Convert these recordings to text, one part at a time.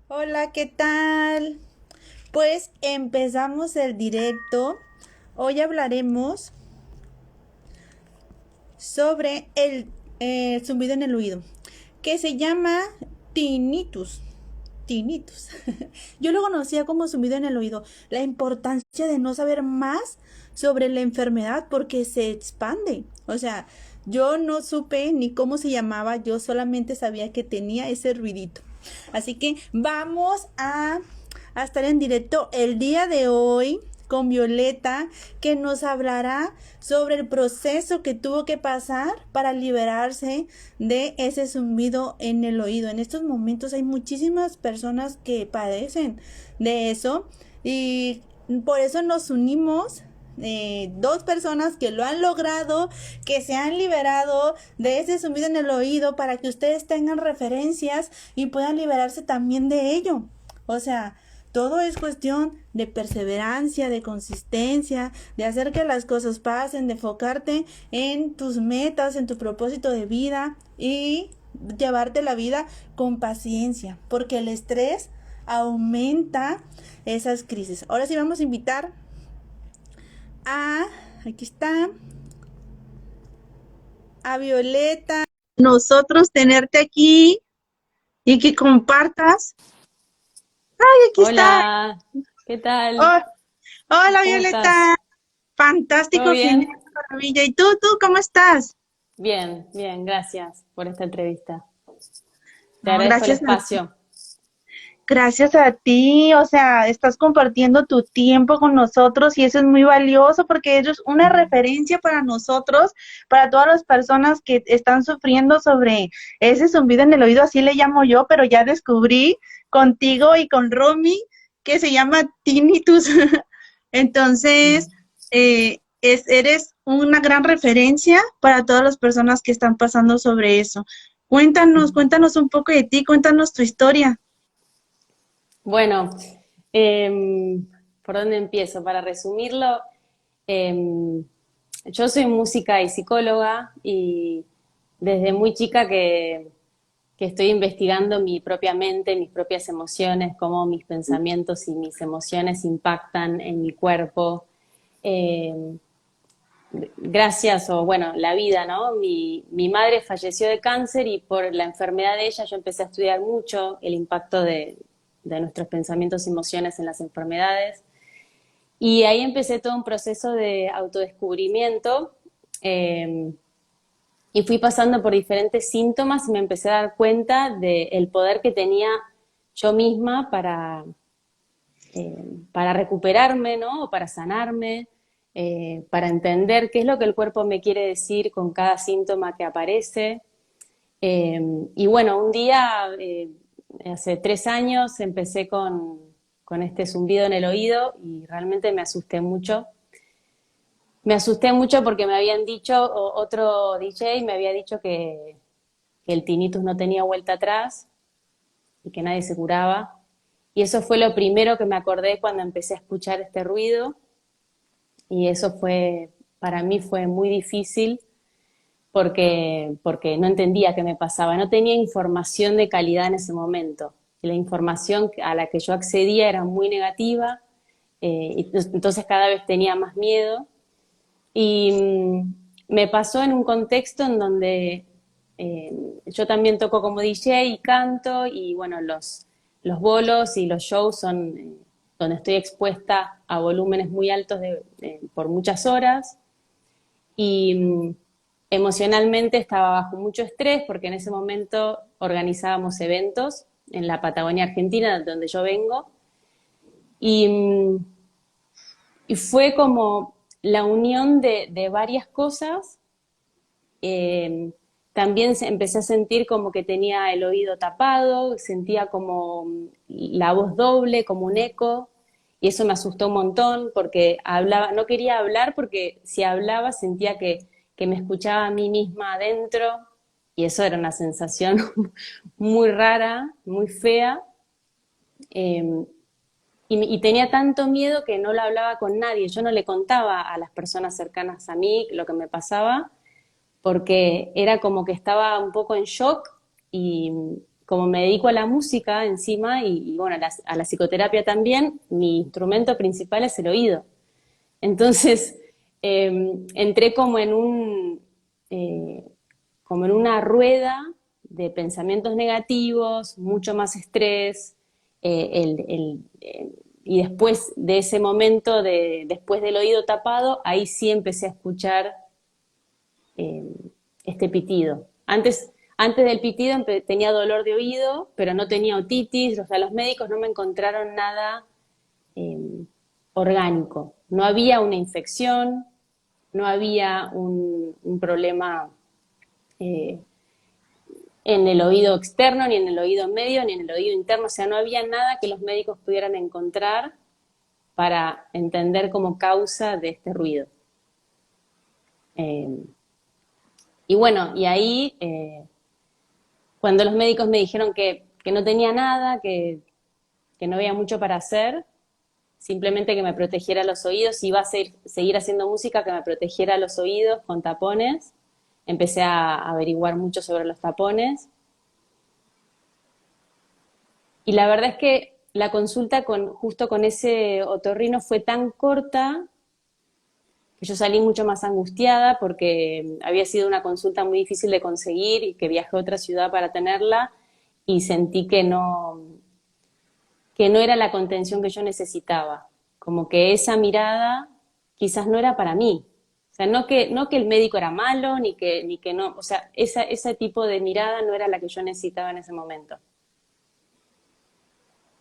Hola, ¿qué tal? Pues empezamos el directo. Hoy hablaremos sobre el zumbido en el oído, que se llama tinnitus. Tinnitus. Yo lo conocía como zumbido en el oído. La importancia de no saber más sobre la enfermedad porque se expande. O sea, yo no supe ni cómo se llamaba, yo solamente sabía que tenía ese ruidito. Así que vamos a estar en directo el día de hoy con Violeta, que nos hablará sobre el proceso que tuvo que pasar para liberarse de ese zumbido en el oído. En estos momentos hay muchísimas personas que padecen de eso y por eso nos unimos, dos personas que lo han logrado, que se han liberado de ese zumbido en el oído para que ustedes tengan referencias y puedan liberarse también de ello. O sea, todo es cuestión de perseverancia, de consistencia, de hacer que las cosas pasen, de enfocarte en tus metas, en tu propósito de vida y llevarte la vida con paciencia, porque el estrés aumenta esas crisis. Ahora sí vamos a invitar a, aquí está, a Violeta. Nosotros tenerte aquí y que compartas. Ay, aquí está. Hola, ¿qué tal? Oh, hola ¿Cómo Violeta. estás? ¿Todo Fantástico, genial, bien? maravilla. ¿Y tú, cómo estás? Bien, bien, gracias por esta entrevista. Te No, agradezco el gracias a ti. espacio. Gracias a ti, o sea, estás compartiendo tu tiempo con nosotros y eso es muy valioso porque eso es una referencia para nosotros, para todas las personas que están sufriendo sobre ese zumbido en el oído, así le llamo yo, pero ya descubrí contigo y con Romy que se llama tinnitus. Entonces, eres una gran referencia para todas las personas que están pasando sobre eso. Cuéntanos un poco de ti, cuéntanos tu historia. Bueno, ¿por dónde empiezo? Para resumirlo, em, yo soy música y psicóloga y desde muy chica que estoy investigando mi propia mente, mis propias emociones, cómo mis pensamientos y mis emociones impactan en mi cuerpo. Em, Gracias, o bueno, la vida, ¿no? Mi madre falleció de cáncer y por la enfermedad de ella yo empecé a estudiar mucho el impacto de nuestros pensamientos y emociones en las enfermedades. Y ahí empecé todo un proceso de autodescubrimiento, eh, y fui pasando por diferentes síntomas y me empecé a dar cuenta del poder que tenía yo misma para recuperarme, ¿no? O para sanarme, para entender qué es lo que el cuerpo me quiere decir con cada síntoma que aparece. Eh, y bueno, un día, hace 3 años, empecé con este zumbido en el oído y realmente me asusté mucho. Me asusté mucho porque me habían dicho, otro DJ me había dicho que el tinnitus no tenía vuelta atrás y que nadie se curaba. Y eso fue lo primero que me acordé cuando empecé a escuchar este ruido. Y eso fue, para mí fue muy difícil porque no entendía qué me pasaba, no tenía información de calidad en ese momento. Y la información a la que yo accedía era muy negativa, y entonces cada vez tenía más miedo. Y me pasó en un contexto en donde eh, yo también toco como DJ y canto, y bueno, los bolos y los shows son donde estoy expuesta a volúmenes muy altos por muchas horas. Y emocionalmente estaba bajo mucho estrés porque en ese momento organizábamos eventos en la Patagonia Argentina, donde yo vengo, y, y fue como la unión de varias cosas. eh, También empecé a sentir como que tenía el oído tapado, sentía como la voz doble, como un eco, y eso me asustó un montón porque hablaba, no quería hablar porque si hablaba sentía que me escuchaba a mí misma adentro, y eso era una sensación muy rara, muy fea. eh, y tenía tanto miedo que no lo hablaba con nadie, yo no le contaba a las personas cercanas a mí lo que me pasaba porque era como que estaba un poco en shock, y, como me dedico a la música encima y bueno, a la psicoterapia también, mi instrumento principal es el oído. Entonces, entré eh, como en una rueda de pensamientos negativos, mucho más estrés, y después de ese momento, después del oído tapado, ahí sí empecé a escuchar eh, este pitido. Antes del pitido tenía dolor de oído, pero no tenía otitis, o sea, los médicos no me encontraron nada eh, orgánico. No había una infección, no había un problema eh, en el oído externo, ni en el oído medio, ni en el oído interno, o sea, no había nada que los médicos pudieran encontrar para entender como causa de este ruido. Eh, y bueno, y ahí, cuando los médicos me dijeron que no tenía nada, que no había mucho para hacer, simplemente que me protegiera los oídos, si iba a seguir haciendo música, que me protegiera los oídos con tapones. Empecé a averiguar mucho sobre los tapones. Y la verdad es que la consulta justo con ese otorrino fue tan corta que yo salí mucho más angustiada porque había sido una consulta muy difícil de conseguir y que viajé a otra ciudad para tenerla y sentí que no era la contención que yo necesitaba, como que esa mirada quizás no era para mí. O sea, no que el médico era malo, ni que no, o sea, ese tipo de mirada no era la que yo necesitaba en ese momento.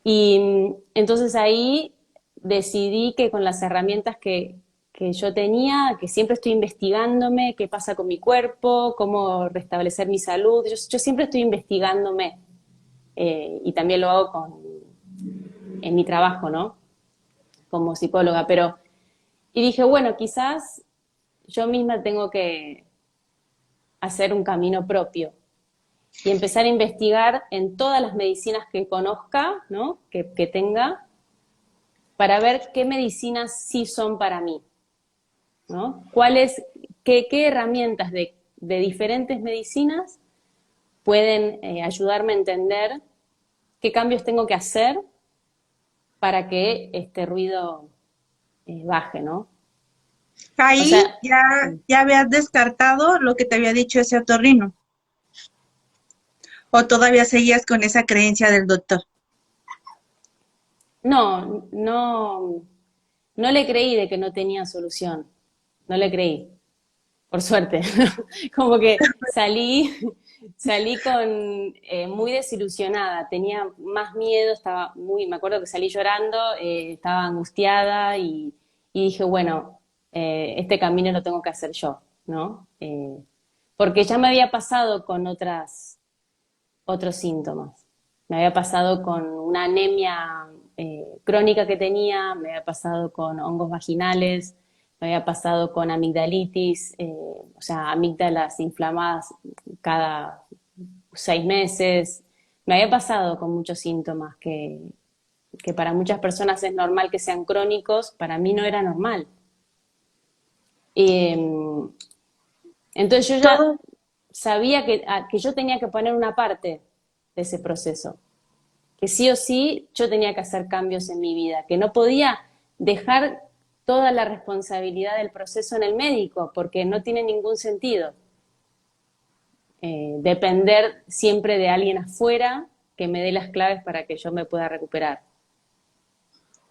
Y entonces ahí decidí que con las herramientas que yo tenía, que siempre estoy investigándome qué pasa con mi cuerpo, cómo restablecer mi salud, yo siempre estoy investigándome, y también lo hago en mi trabajo, ¿no? Como psicóloga, pero, y dije, bueno, quizás yo misma tengo que hacer un camino propio y empezar a investigar en todas las medicinas que conozca, ¿no? Que tenga, para ver qué medicinas sí son para mí, ¿no? Qué herramientas de diferentes medicinas pueden ayudarme a entender qué cambios tengo que hacer para que este ruido baje, ¿no? O Ahí sea, ya habías descartado lo que te había dicho ese otorrino, o todavía seguías con esa creencia del doctor. no le creí de que no tenía solución, no le creí, por suerte. Como que salí con muy desilusionada, tenía más miedo, me acuerdo que salí llorando, estaba angustiada y dije, bueno, este camino lo tengo que hacer yo, ¿no? Porque ya me había pasado con otros síntomas. Me había pasado con una anemia crónica que tenía, me había pasado con hongos vaginales, me había pasado con amigdalitis, o sea, amígdalas inflamadas cada 6 meses. Me había pasado con muchos síntomas que para muchas personas es normal que sean crónicos, para mí no era normal. Eh, entonces yo ya Todo, sabía que yo tenía que poner una parte de ese proceso, que sí o sí yo tenía que hacer cambios en mi vida, que no podía dejar toda la responsabilidad del proceso en el médico, porque no tiene ningún sentido depender siempre de alguien afuera que me dé las claves para que yo me pueda recuperar.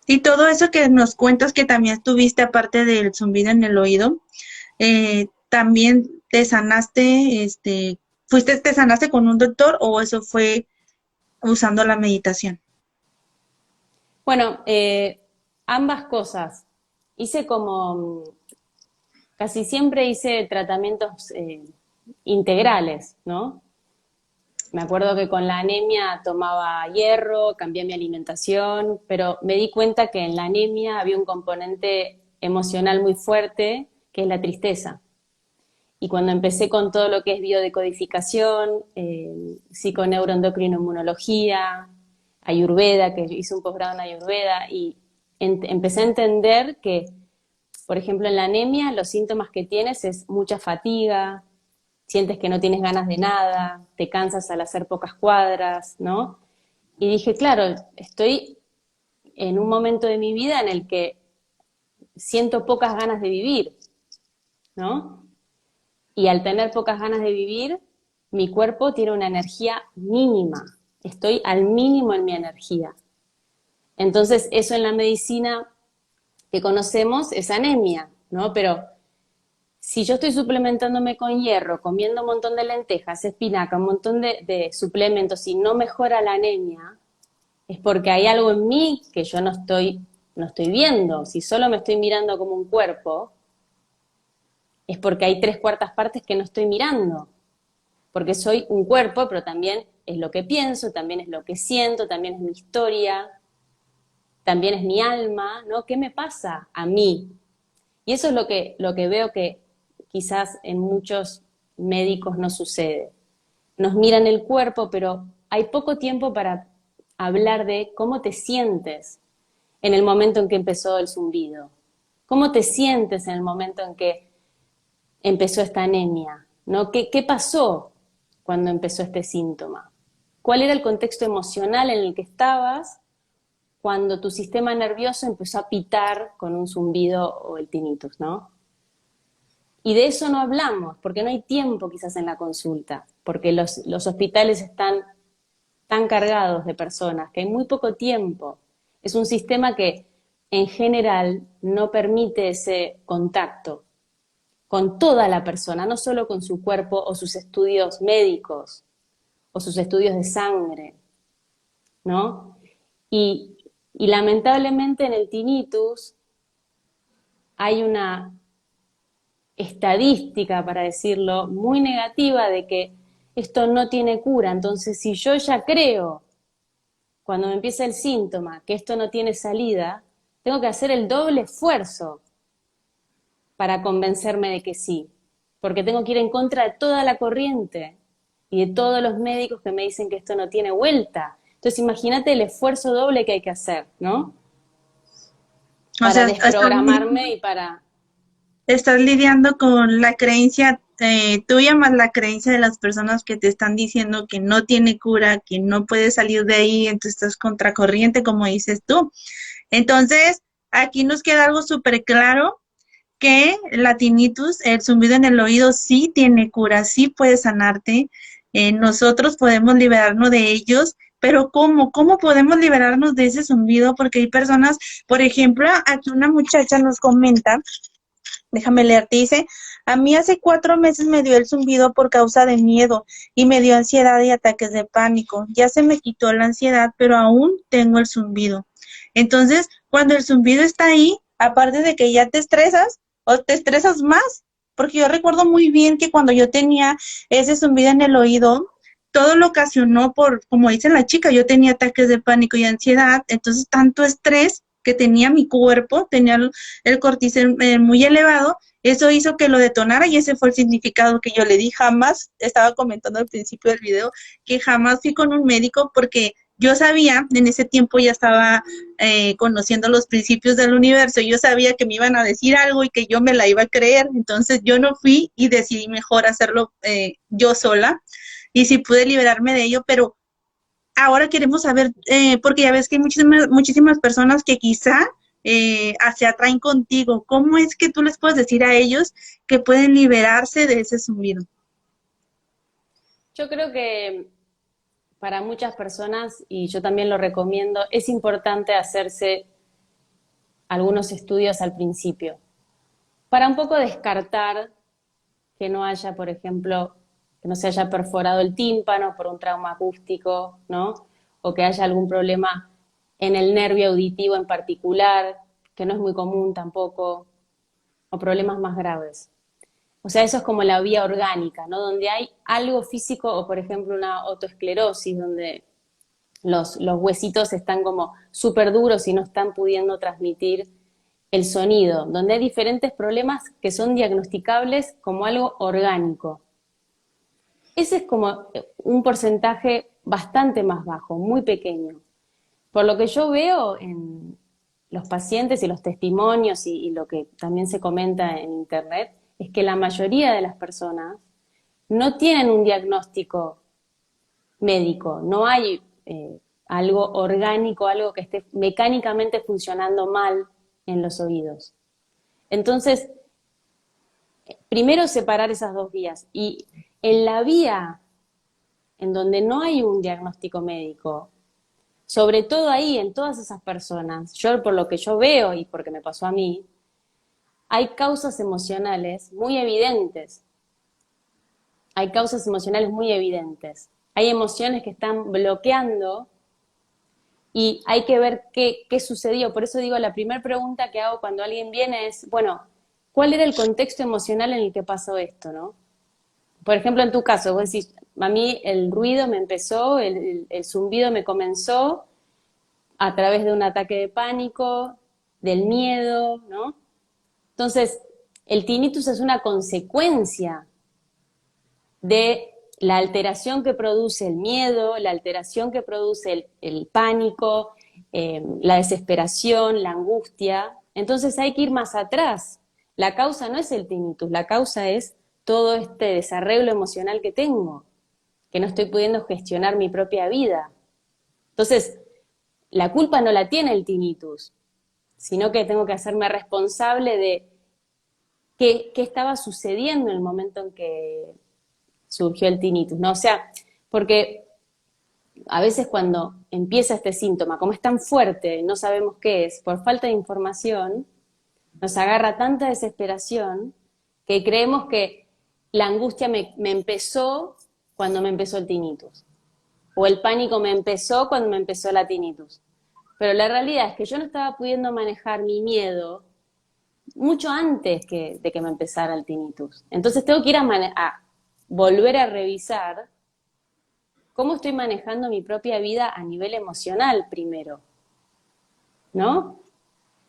y todo eso que nos cuentas que también tuviste aparte del zumbido en el oído, también te sanaste, te sanaste con un doctor o eso fue usando la meditación. Bueno, ambas cosas. Hice casi siempre hice tratamientos integrales, ¿no? Me acuerdo que con la anemia tomaba hierro, cambié mi alimentación, pero me di cuenta que en la anemia había un componente emocional muy fuerte, que es la tristeza. Y cuando empecé con todo lo que es biodecodificación, psiconeuroendocrinoinmunología, Ayurveda, que yo hice un posgrado en Ayurveda, y empecé a entender que, por ejemplo, en la anemia los síntomas que tienes es mucha fatiga, sientes que no tienes ganas de nada, te cansas al hacer pocas cuadras, ¿no? Y dije, claro, estoy en un momento de mi vida en el que siento pocas ganas de vivir, ¿no? Y al tener pocas ganas de vivir, mi cuerpo tiene una energía mínima, estoy al mínimo en mi energía. Entonces, eso en la medicina que conocemos es anemia, ¿no? Pero si yo estoy suplementándome con hierro, comiendo un montón de lentejas, espinaca, un montón de suplementos y no mejora la anemia, es porque hay algo en mí que yo no estoy viendo. Si solo me estoy mirando como un cuerpo, es porque hay tres cuartas partes que no estoy mirando. Porque soy un cuerpo, pero también es lo que pienso, también es lo que siento, también es mi historia, también es mi alma, ¿no? ¿Qué me pasa a mí? Y eso es lo que veo que quizás en muchos médicos no sucede. Nos miran el cuerpo, pero hay poco tiempo para hablar de cómo te sientes en el momento en que empezó el zumbido. ¿Cómo te sientes en el momento en que empezó esta anemia? ¿No? ¿Qué pasó cuando empezó este síntoma? ¿Cuál era el contexto emocional en el que estabas cuando tu sistema nervioso empezó a pitar con un zumbido o el tinnitus, ¿no? Y de eso no hablamos, porque no hay tiempo quizás en la consulta, porque los hospitales están tan cargados de personas que hay muy poco tiempo. Es un sistema que en general no permite ese contacto con toda la persona, no solo con su cuerpo o sus estudios médicos o sus estudios de sangre, ¿no? Y, y lamentablemente en el tinnitus hay una estadística, para decirlo, muy negativa de que esto no tiene cura. Entonces, si yo ya creo, cuando me empieza el síntoma, que esto no tiene salida, tengo que hacer el doble esfuerzo para convencerme de que sí, porque tengo que ir en contra de toda la corriente y de todos los médicos que me dicen que esto no tiene vuelta. Entonces, imagínate el esfuerzo doble que hay que hacer, ¿no? O Para sea, desprogramarme y para... estás lidiando con la creencia tuya más la creencia de las personas que te están diciendo que no tiene cura, que no puedes salir de ahí, entonces estás contracorriente, como dices tú. Entonces, aquí nos queda algo súper claro, que la tinnitus, el zumbido en el oído, sí tiene cura, sí puede sanarte. Nosotros podemos liberarnos de ellos, pero ¿cómo? ¿Cómo podemos liberarnos de ese zumbido? Porque hay personas, por ejemplo, aquí una muchacha nos comenta, déjame leerte, dice, a mí hace 4 meses me dio el zumbido por causa de miedo y me dio ansiedad y ataques de pánico. Ya se me quitó la ansiedad, pero aún tengo el zumbido. Entonces, cuando el zumbido está ahí, aparte de que ya te estresas, o te estresas más, porque yo recuerdo muy bien que cuando yo tenía ese zumbido en el oído, todo lo ocasionó por, como dice la chica, yo tenía ataques de pánico y ansiedad, entonces tanto estrés que tenía mi cuerpo, tenía el cortisol muy elevado, eso hizo que lo detonara y ese fue el significado que yo le di. Jamás, estaba comentando al principio del video, que jamás fui con un médico porque yo sabía, en ese tiempo ya estaba conociendo los principios del universo, yo sabía que me iban a decir algo y que yo me la iba a creer, entonces yo no fui y decidí mejor hacerlo yo sola y sí pude liberarme de ello, pero ahora queremos saber, porque ya ves que hay muchísimas personas que quizá se atraen contigo. ¿Cómo es que tú les puedes decir a ellos que pueden liberarse de ese zumbido? Yo creo que para muchas personas, y yo también lo recomiendo, es importante hacerse algunos estudios al principio, para un poco descartar que no haya, por ejemplo, que no se haya perforado el tímpano por un trauma acústico, ¿no? O que haya algún problema en el nervio auditivo en particular, que no es muy común tampoco, o problemas más graves. O sea, eso es como la vía orgánica, ¿no? Donde hay algo físico o, por ejemplo, una otoesclerosis, donde los huesitos están como súper duros y no están pudiendo transmitir el sonido, donde hay diferentes problemas que son diagnosticables como algo orgánico. Ese es como un porcentaje bastante más bajo, muy pequeño. Por lo que yo veo en los pacientes y los testimonios y lo que también se comenta en internet, es que la mayoría de las personas no tienen un diagnóstico médico, no hay algo orgánico, algo que esté mecánicamente funcionando mal en los oídos. Entonces, primero separar esas dos vías. Y en la vía en donde no hay un diagnóstico médico, sobre todo ahí, en todas esas personas, yo por lo que yo veo y porque me pasó a mí, hay causas emocionales muy evidentes. Hay causas emocionales muy evidentes. Hay emociones que están bloqueando y hay que ver qué sucedió. Por eso digo, la primera pregunta que hago cuando alguien viene es, bueno, ¿cuál era el contexto emocional en el que pasó esto, no? Por ejemplo, en tu caso, vos decís, a mí el ruido me empezó, el zumbido me comenzó a través de un ataque de pánico, del miedo, ¿no? Entonces, el tinnitus es una consecuencia de la alteración que produce el miedo, la alteración que produce el pánico, la desesperación, la angustia. Entonces hay que ir más atrás. La causa no es el tinnitus, la causa es todo este desarreglo emocional que tengo, que no estoy pudiendo gestionar mi propia vida. Entonces, la culpa no la tiene el tinnitus, sino que tengo que hacerme responsable de qué estaba sucediendo en el momento en que surgió el tinnitus, ¿no? O sea, porque a veces cuando empieza este síntoma, como es tan fuerte, no sabemos qué es, por falta de información, nos agarra tanta desesperación que creemos que la angustia me empezó cuando me empezó el tinnitus, o el pánico me empezó cuando me empezó la tinnitus. Pero la realidad es que yo no estaba pudiendo manejar mi miedo mucho antes de que me empezara el tinnitus. Entonces tengo que ir a volver a revisar cómo estoy manejando mi propia vida a nivel emocional primero, ¿no?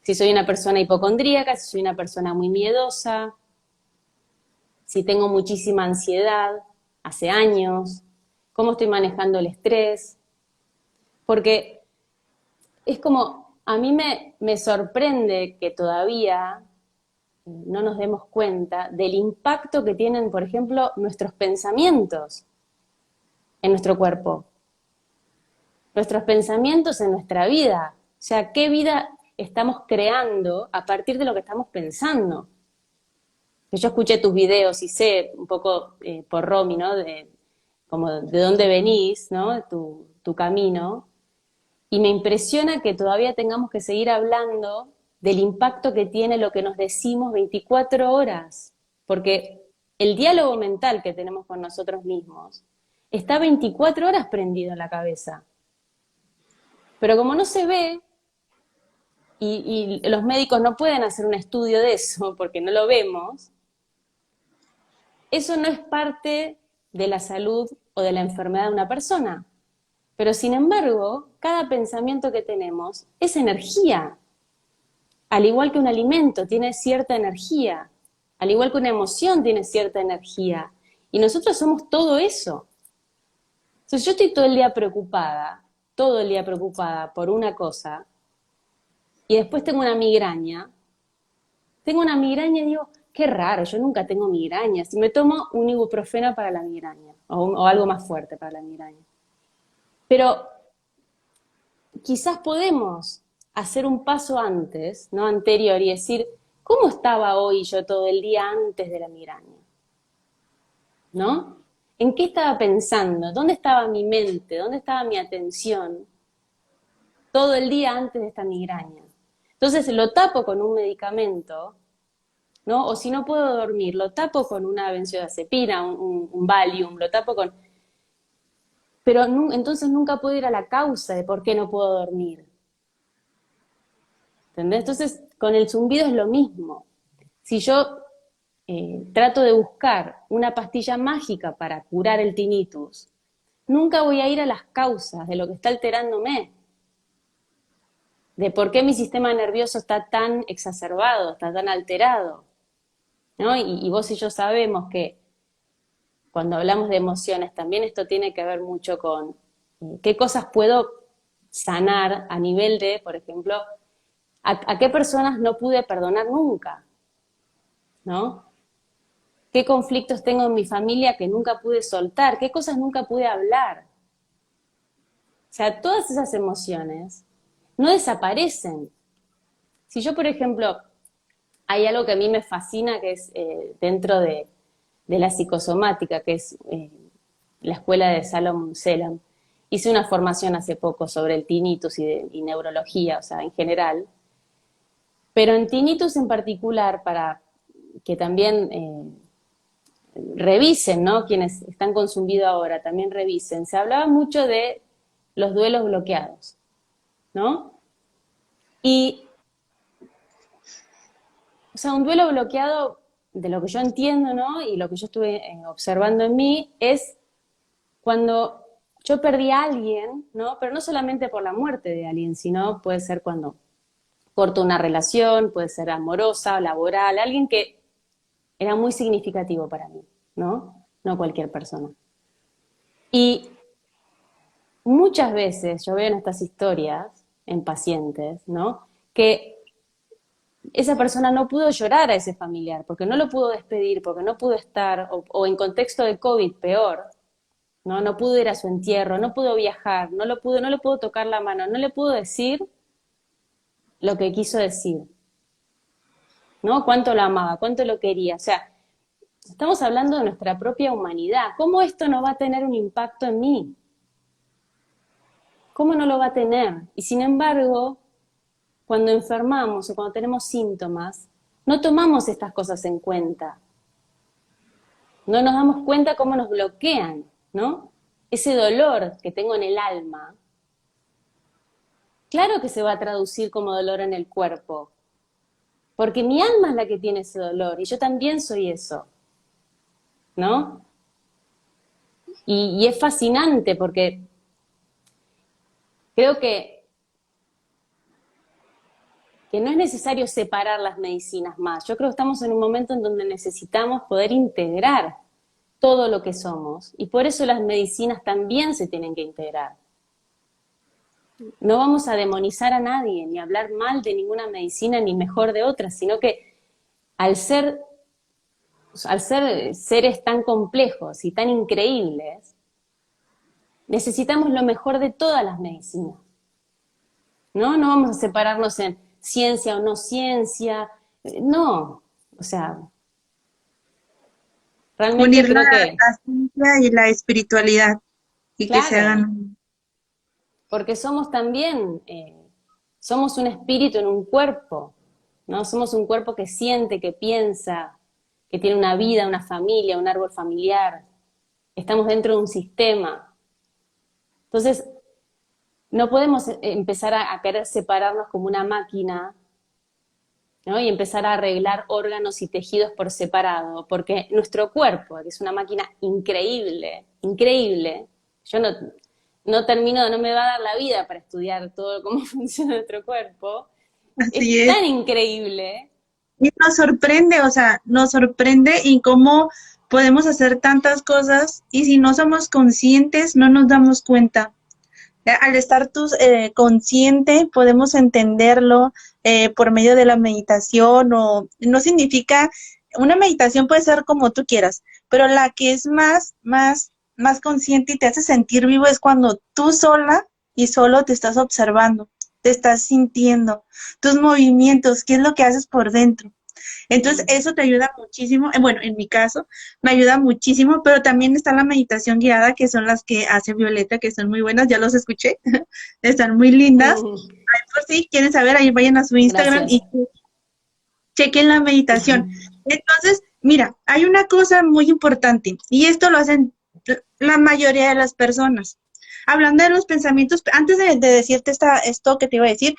Si soy una persona hipocondríaca, si soy una persona muy miedosa, si tengo muchísima ansiedad hace años, cómo estoy manejando el estrés, porque es como, a mí me sorprende que todavía no nos demos cuenta del impacto que tienen, por ejemplo, nuestros pensamientos en nuestro cuerpo, nuestros pensamientos en nuestra vida. O sea, qué vida estamos creando a partir de lo que estamos pensando. Yo escuché tus videos y sé un poco por Romy, ¿no? Como de dónde venís, ¿no? Tu camino. Y me impresiona que todavía tengamos que seguir hablando del impacto que tiene lo que nos decimos 24 horas. Porque el diálogo mental que tenemos con nosotros mismos está 24 horas prendido en la cabeza. Pero como no se ve, y los médicos no pueden hacer un estudio de eso porque no lo vemos, eso no es parte de la salud o de la enfermedad de una persona. Pero sin embargo, cada pensamiento que tenemos es energía. Al igual que un alimento tiene cierta energía, al igual que una emoción tiene cierta energía. Y nosotros somos todo eso. Entonces yo estoy todo el día preocupada por una cosa, y después tengo una migraña y digo, qué raro, yo nunca tengo migrañas. Y me tomo un ibuprofeno para la migraña, o algo más fuerte para la migraña. Pero quizás podemos hacer un paso antes, ¿no? Anterior, y decir, ¿cómo estaba hoy yo todo el día antes de la migraña? ¿No? ¿En qué estaba pensando? ¿Dónde estaba mi mente? ¿Dónde estaba mi atención? Todo el día antes de esta migraña. Entonces lo tapo con un medicamento, ¿no? O si no puedo dormir, lo tapo con una benzodiazepina, un Valium, lo tapo con... Pero entonces nunca puedo ir a la causa de por qué no puedo dormir. ¿Entendés? Entonces, con el zumbido es lo mismo. Si yo trato de buscar una pastilla mágica para curar el tinnitus, nunca voy a ir a las causas de lo que está alterándome, de por qué mi sistema nervioso está tan exacerbado, está tan alterado, ¿no? Y vos y yo sabemos que cuando hablamos de emociones, también esto tiene que ver mucho con qué cosas puedo sanar a nivel de, por ejemplo, a qué personas no pude perdonar nunca, ¿no? qué conflictos tengo en mi familia que nunca pude soltar, qué cosas nunca pude hablar. O sea, todas esas emociones no desaparecen. Si yo, por ejemplo, hay algo que a mí me fascina, que es dentro de la psicosomática, que es la escuela de Salom Selam. Hice una formación hace poco sobre el tinnitus y neurología, o sea, en general. Pero en tinnitus en particular, para que también revisen, ¿no? Quienes están con zumbido ahora, también revisen. Se hablaba mucho de los duelos bloqueados, ¿no? Y, o sea, un duelo bloqueado, de lo que yo entiendo, ¿no? Y lo que yo estuve observando en mí, es cuando yo perdí a alguien, ¿no? Pero no solamente por la muerte de alguien, sino puede ser cuando corto una relación, puede ser amorosa, laboral, alguien que era muy significativo para mí, ¿no? No cualquier persona. Y muchas veces yo veo en estas historias, en pacientes, ¿no? Que esa persona no pudo llorar a ese familiar, porque no lo pudo despedir, porque no pudo estar, o en contexto de COVID, peor, ¿no? No pudo ir a su entierro, no pudo viajar, no le pudo tocar la mano, no le pudo decir lo que quiso decir, ¿no? Cuánto lo amaba, cuánto lo quería. O sea, estamos hablando de nuestra propia humanidad. ¿Cómo esto no va a tener un impacto en mí? ¿Cómo no lo va a tener? Y sin embargo, cuando enfermamos o cuando tenemos síntomas, no tomamos estas cosas en cuenta. No nos damos cuenta cómo nos bloquean, ¿no? Ese dolor que tengo en el alma, claro que se va a traducir como dolor en el cuerpo, porque mi alma es la que tiene ese dolor y yo también soy eso, ¿no? Y es fascinante porque creo que no es necesario separar las medicinas más. Yo creo que estamos en un momento en donde necesitamos poder integrar todo lo que somos y por eso las medicinas también se tienen que integrar. No vamos a demonizar a nadie, ni hablar mal de ninguna medicina, ni mejor de otra, sino que al ser seres tan complejos y tan increíbles, necesitamos lo mejor de todas las medicinas, ¿no? No vamos a separarnos en ciencia o no ciencia, no, o sea, realmente Unir creo que, la ciencia y la espiritualidad y que se claro, hagan. porque somos también, somos un espíritu en un cuerpo, ¿no? Somos un cuerpo que siente, que piensa, que tiene una vida, una familia, un árbol familiar. Estamos dentro de un sistema. Entonces, no podemos empezar a querer separarnos como una máquina, ¿no? Y empezar a arreglar órganos y tejidos por separado, porque nuestro cuerpo, que es una máquina increíble, increíble, yo no me va a dar la vida para estudiar todo cómo funciona nuestro cuerpo, Así es es. tan increíble. Y nos sorprende, o sea, nos sorprende y cómo podemos hacer tantas cosas y si no somos conscientes, no nos damos cuenta. Al estar tú consciente, podemos entenderlo por medio de la meditación o no significa, una meditación puede ser como tú quieras, pero la que es más consciente y te hace sentir vivo es cuando tú sola y solo te estás observando, te estás sintiendo tus movimientos, qué es lo que haces por dentro. Entonces, eso te ayuda muchísimo. Bueno, en mi caso, me ayuda muchísimo, pero también está la meditación guiada, que son las que hace Violeta, que son muy buenas, ya los escuché, están muy lindas. Ahí por si quieren saber, ahí vayan a su Instagram Gracias. y chequen la meditación. Entonces, mira, hay una cosa muy importante, y esto lo hacen la mayoría de las personas. Hablando de los pensamientos, antes de decirte esto que te iba a decir,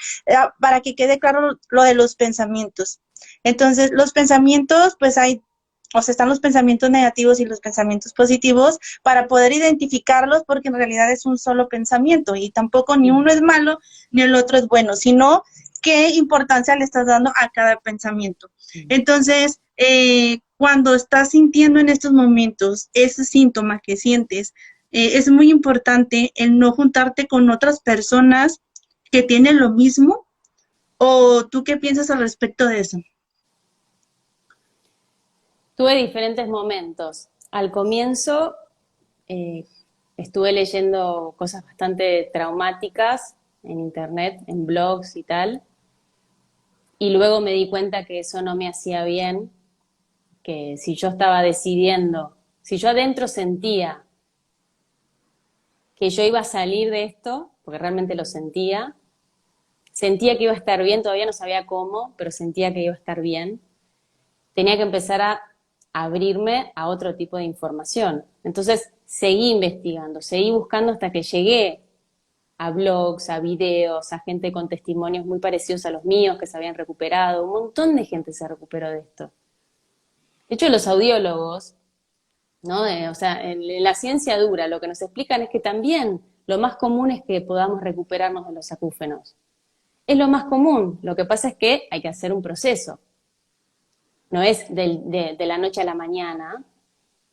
para que quede claro lo de los pensamientos. Entonces, los pensamientos, pues hay, o sea, están los pensamientos negativos y los pensamientos positivos para poder identificarlos, porque en realidad es un solo pensamiento y tampoco ni uno es malo ni el otro es bueno, sino qué importancia le estás dando a cada pensamiento. Entonces, cuando estás sintiendo en estos momentos ese síntoma que sientes, es muy importante el no juntarte con otras personas que tienen lo mismo. ¿O tú qué piensas al respecto de eso? Tuve diferentes momentos. Al comienzo estuve leyendo cosas bastante traumáticas en internet, en blogs y tal, y luego me di cuenta que eso no me hacía bien, que si yo estaba decidiendo, si yo adentro sentía que yo iba a salir de esto, porque realmente lo sentía que iba a estar bien, todavía no sabía cómo, pero sentía que iba a estar bien, tenía que empezar a abrirme a otro tipo de información. Entonces seguí investigando, seguí buscando hasta que llegué a blogs, a videos, a gente con testimonios muy parecidos a los míos que se habían recuperado. Un montón de gente se recuperó de esto. De hecho, los audiólogos, ¿no? O sea, en la ciencia dura lo que nos explican es que también lo más común es que podamos recuperarnos de los acúfenos. Es lo más común, lo que pasa es que hay que hacer un proceso. No es de la noche a la mañana,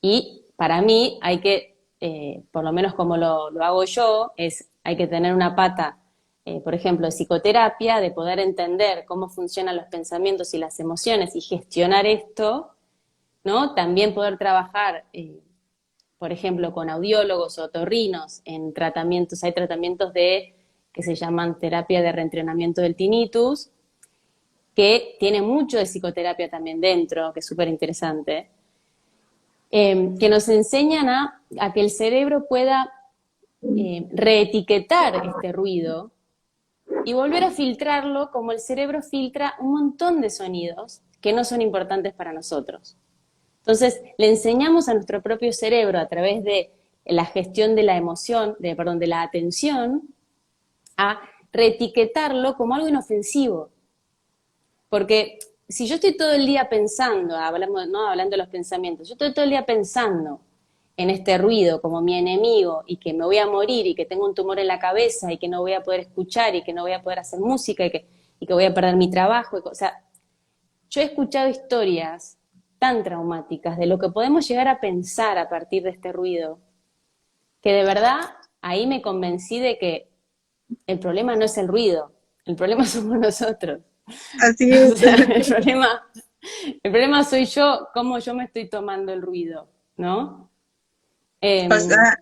y para mí hay que, por lo menos como lo hago yo, hay que tener una pata, por ejemplo, de psicoterapia, de poder entender cómo funcionan los pensamientos y las emociones y gestionar esto, ¿no? También poder trabajar, por ejemplo, con audiólogos o otorrinos en tratamientos, hay tratamientos que se llaman terapia de reentrenamiento del tinnitus, que tiene mucho de psicoterapia también dentro, que es súper interesante, que nos enseñan a que el cerebro pueda reetiquetar este ruido y volver a filtrarlo como el cerebro filtra un montón de sonidos que no son importantes para nosotros. Entonces, le enseñamos a nuestro propio cerebro a través de la gestión de la emoción, de la atención, a reetiquetarlo como algo inofensivo. Porque si yo estoy todo el día pensando, hablando de los pensamientos, yo estoy todo el día pensando en este ruido como mi enemigo y que me voy a morir y que tengo un tumor en la cabeza y que no voy a poder escuchar y que no voy a poder hacer música y que voy a perder mi trabajo. O sea, yo he escuchado historias tan traumáticas de lo que podemos llegar a pensar a partir de este ruido, que de verdad ahí me convencí de que el problema no es el ruido, el problema somos nosotros. Así O es. sea, el problema soy yo, cómo yo me estoy tomando el ruido, ¿no? O Em, sea,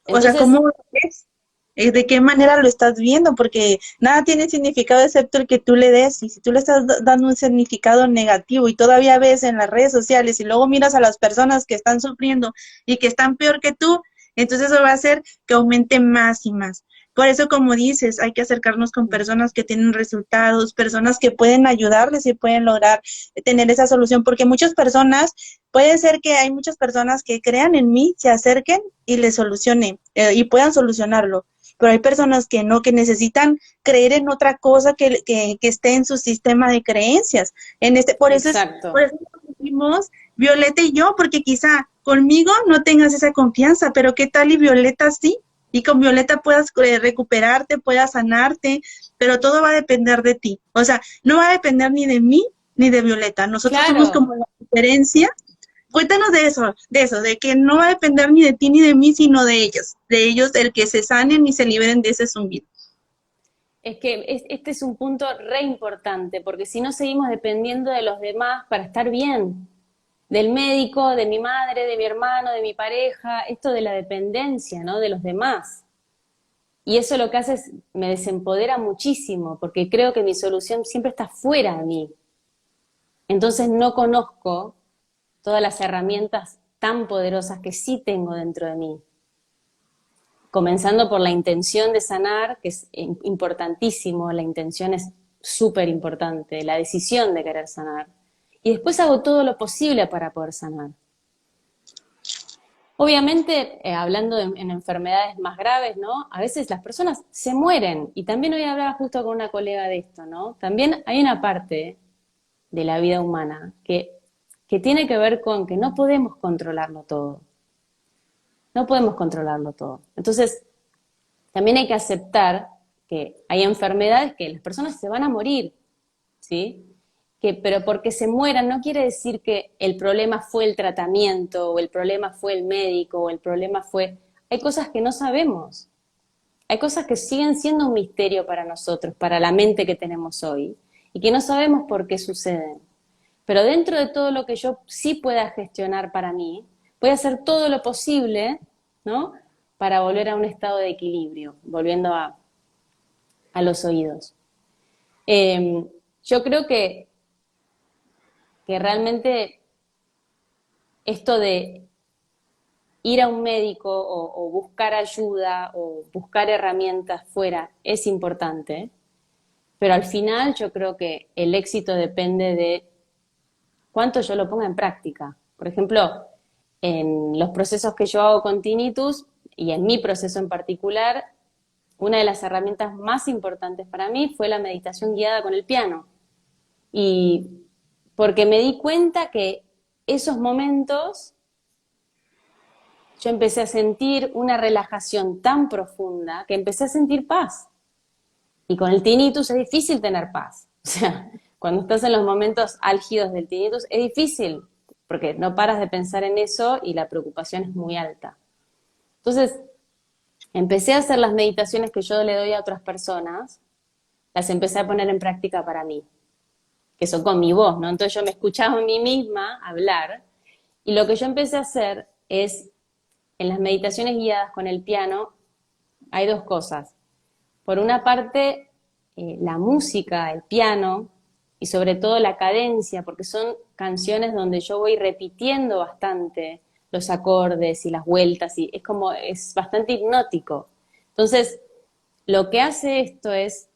entonces, ¿cómo lo ves? ¿De qué manera lo estás viendo? Porque nada tiene significado excepto el que tú le des. Y si tú le estás dando un significado negativo y todavía ves en las redes sociales y luego miras a las personas que están sufriendo y que están peor que tú, entonces eso va a hacer que aumente más y más. Por eso, como dices, hay que acercarnos con personas que tienen resultados, personas que pueden ayudarles y pueden lograr tener esa solución, porque muchas personas, puede ser que hay muchas personas que crean en mí, se acerquen y les solucione y puedan solucionarlo, pero hay personas que no, que necesitan creer en otra cosa que esté en su sistema de creencias. Por exacto. eso decimos Violeta y yo, porque quizá conmigo no tengas esa confianza, pero qué tal y Violeta sí, y con Violeta puedas recuperarte, puedas sanarte, pero todo va a depender de ti. O sea, no va a depender ni de mí ni de Violeta. Nosotros somos Claro, como la diferencia. Cuéntanos de que no va a depender ni de ti ni de mí, sino de ellos el que se sanen y se liberen de ese zumbido. es que este es un punto re importante, porque si no seguimos dependiendo de los demás para estar bien, del médico, de mi madre, de mi hermano, de mi pareja, esto de la dependencia, ¿no? De los demás. Y eso lo que hace es, me desempodera muchísimo, porque creo que mi solución siempre está fuera de mí. Entonces no conozco todas las herramientas tan poderosas que sí tengo dentro de mí. Comenzando por la intención de sanar, que es importantísimo, la intención es súper importante, la decisión de querer sanar. Y después hago todo lo posible para poder sanar. Obviamente, hablando en enfermedades más graves, ¿no? A veces las personas se mueren, y también hoy hablaba justo con una colega de esto, ¿no? También hay una parte de la vida humana que tiene que ver con que no podemos controlarlo todo. No podemos controlarlo todo. Entonces, también hay que aceptar que hay enfermedades que las personas se van a morir, ¿sí? Pero porque se mueran no quiere decir que el problema fue el tratamiento, o el problema fue el médico, o el problema fue... Hay cosas que no sabemos. Hay cosas que siguen siendo un misterio para nosotros, para la mente que tenemos hoy, y que no sabemos por qué suceden. Pero dentro de todo lo que yo sí pueda gestionar para mí, voy a hacer todo lo posible, ¿no? Para volver a un estado de equilibrio, volviendo a los oídos. Yo creo que realmente esto de ir a un médico o buscar ayuda o buscar herramientas fuera es importante, pero al final yo creo que el éxito depende de cuánto yo lo ponga en práctica. Por ejemplo, en los procesos que yo hago con tinnitus y en mi proceso en particular, una de las herramientas más importantes para mí fue la meditación guiada con el piano. Y porque me di cuenta que esos momentos yo empecé a sentir una relajación tan profunda que empecé a sentir paz. Y con el tinnitus es difícil tener paz. O sea, cuando estás en los momentos álgidos del tinnitus es difícil, porque no paras de pensar en eso y la preocupación es muy alta. Entonces, empecé a hacer las meditaciones que yo le doy a otras personas, las empecé a poner en práctica para mí, que son con mi voz, ¿no? Entonces yo me escuchaba a mí misma hablar, y lo que yo empecé a hacer es, en las meditaciones guiadas con el piano, hay dos cosas. Por una parte, la música, el piano, y sobre todo la cadencia, porque son canciones donde yo voy repitiendo bastante los acordes y las vueltas, y es bastante hipnótico. Entonces, lo que hace esto es,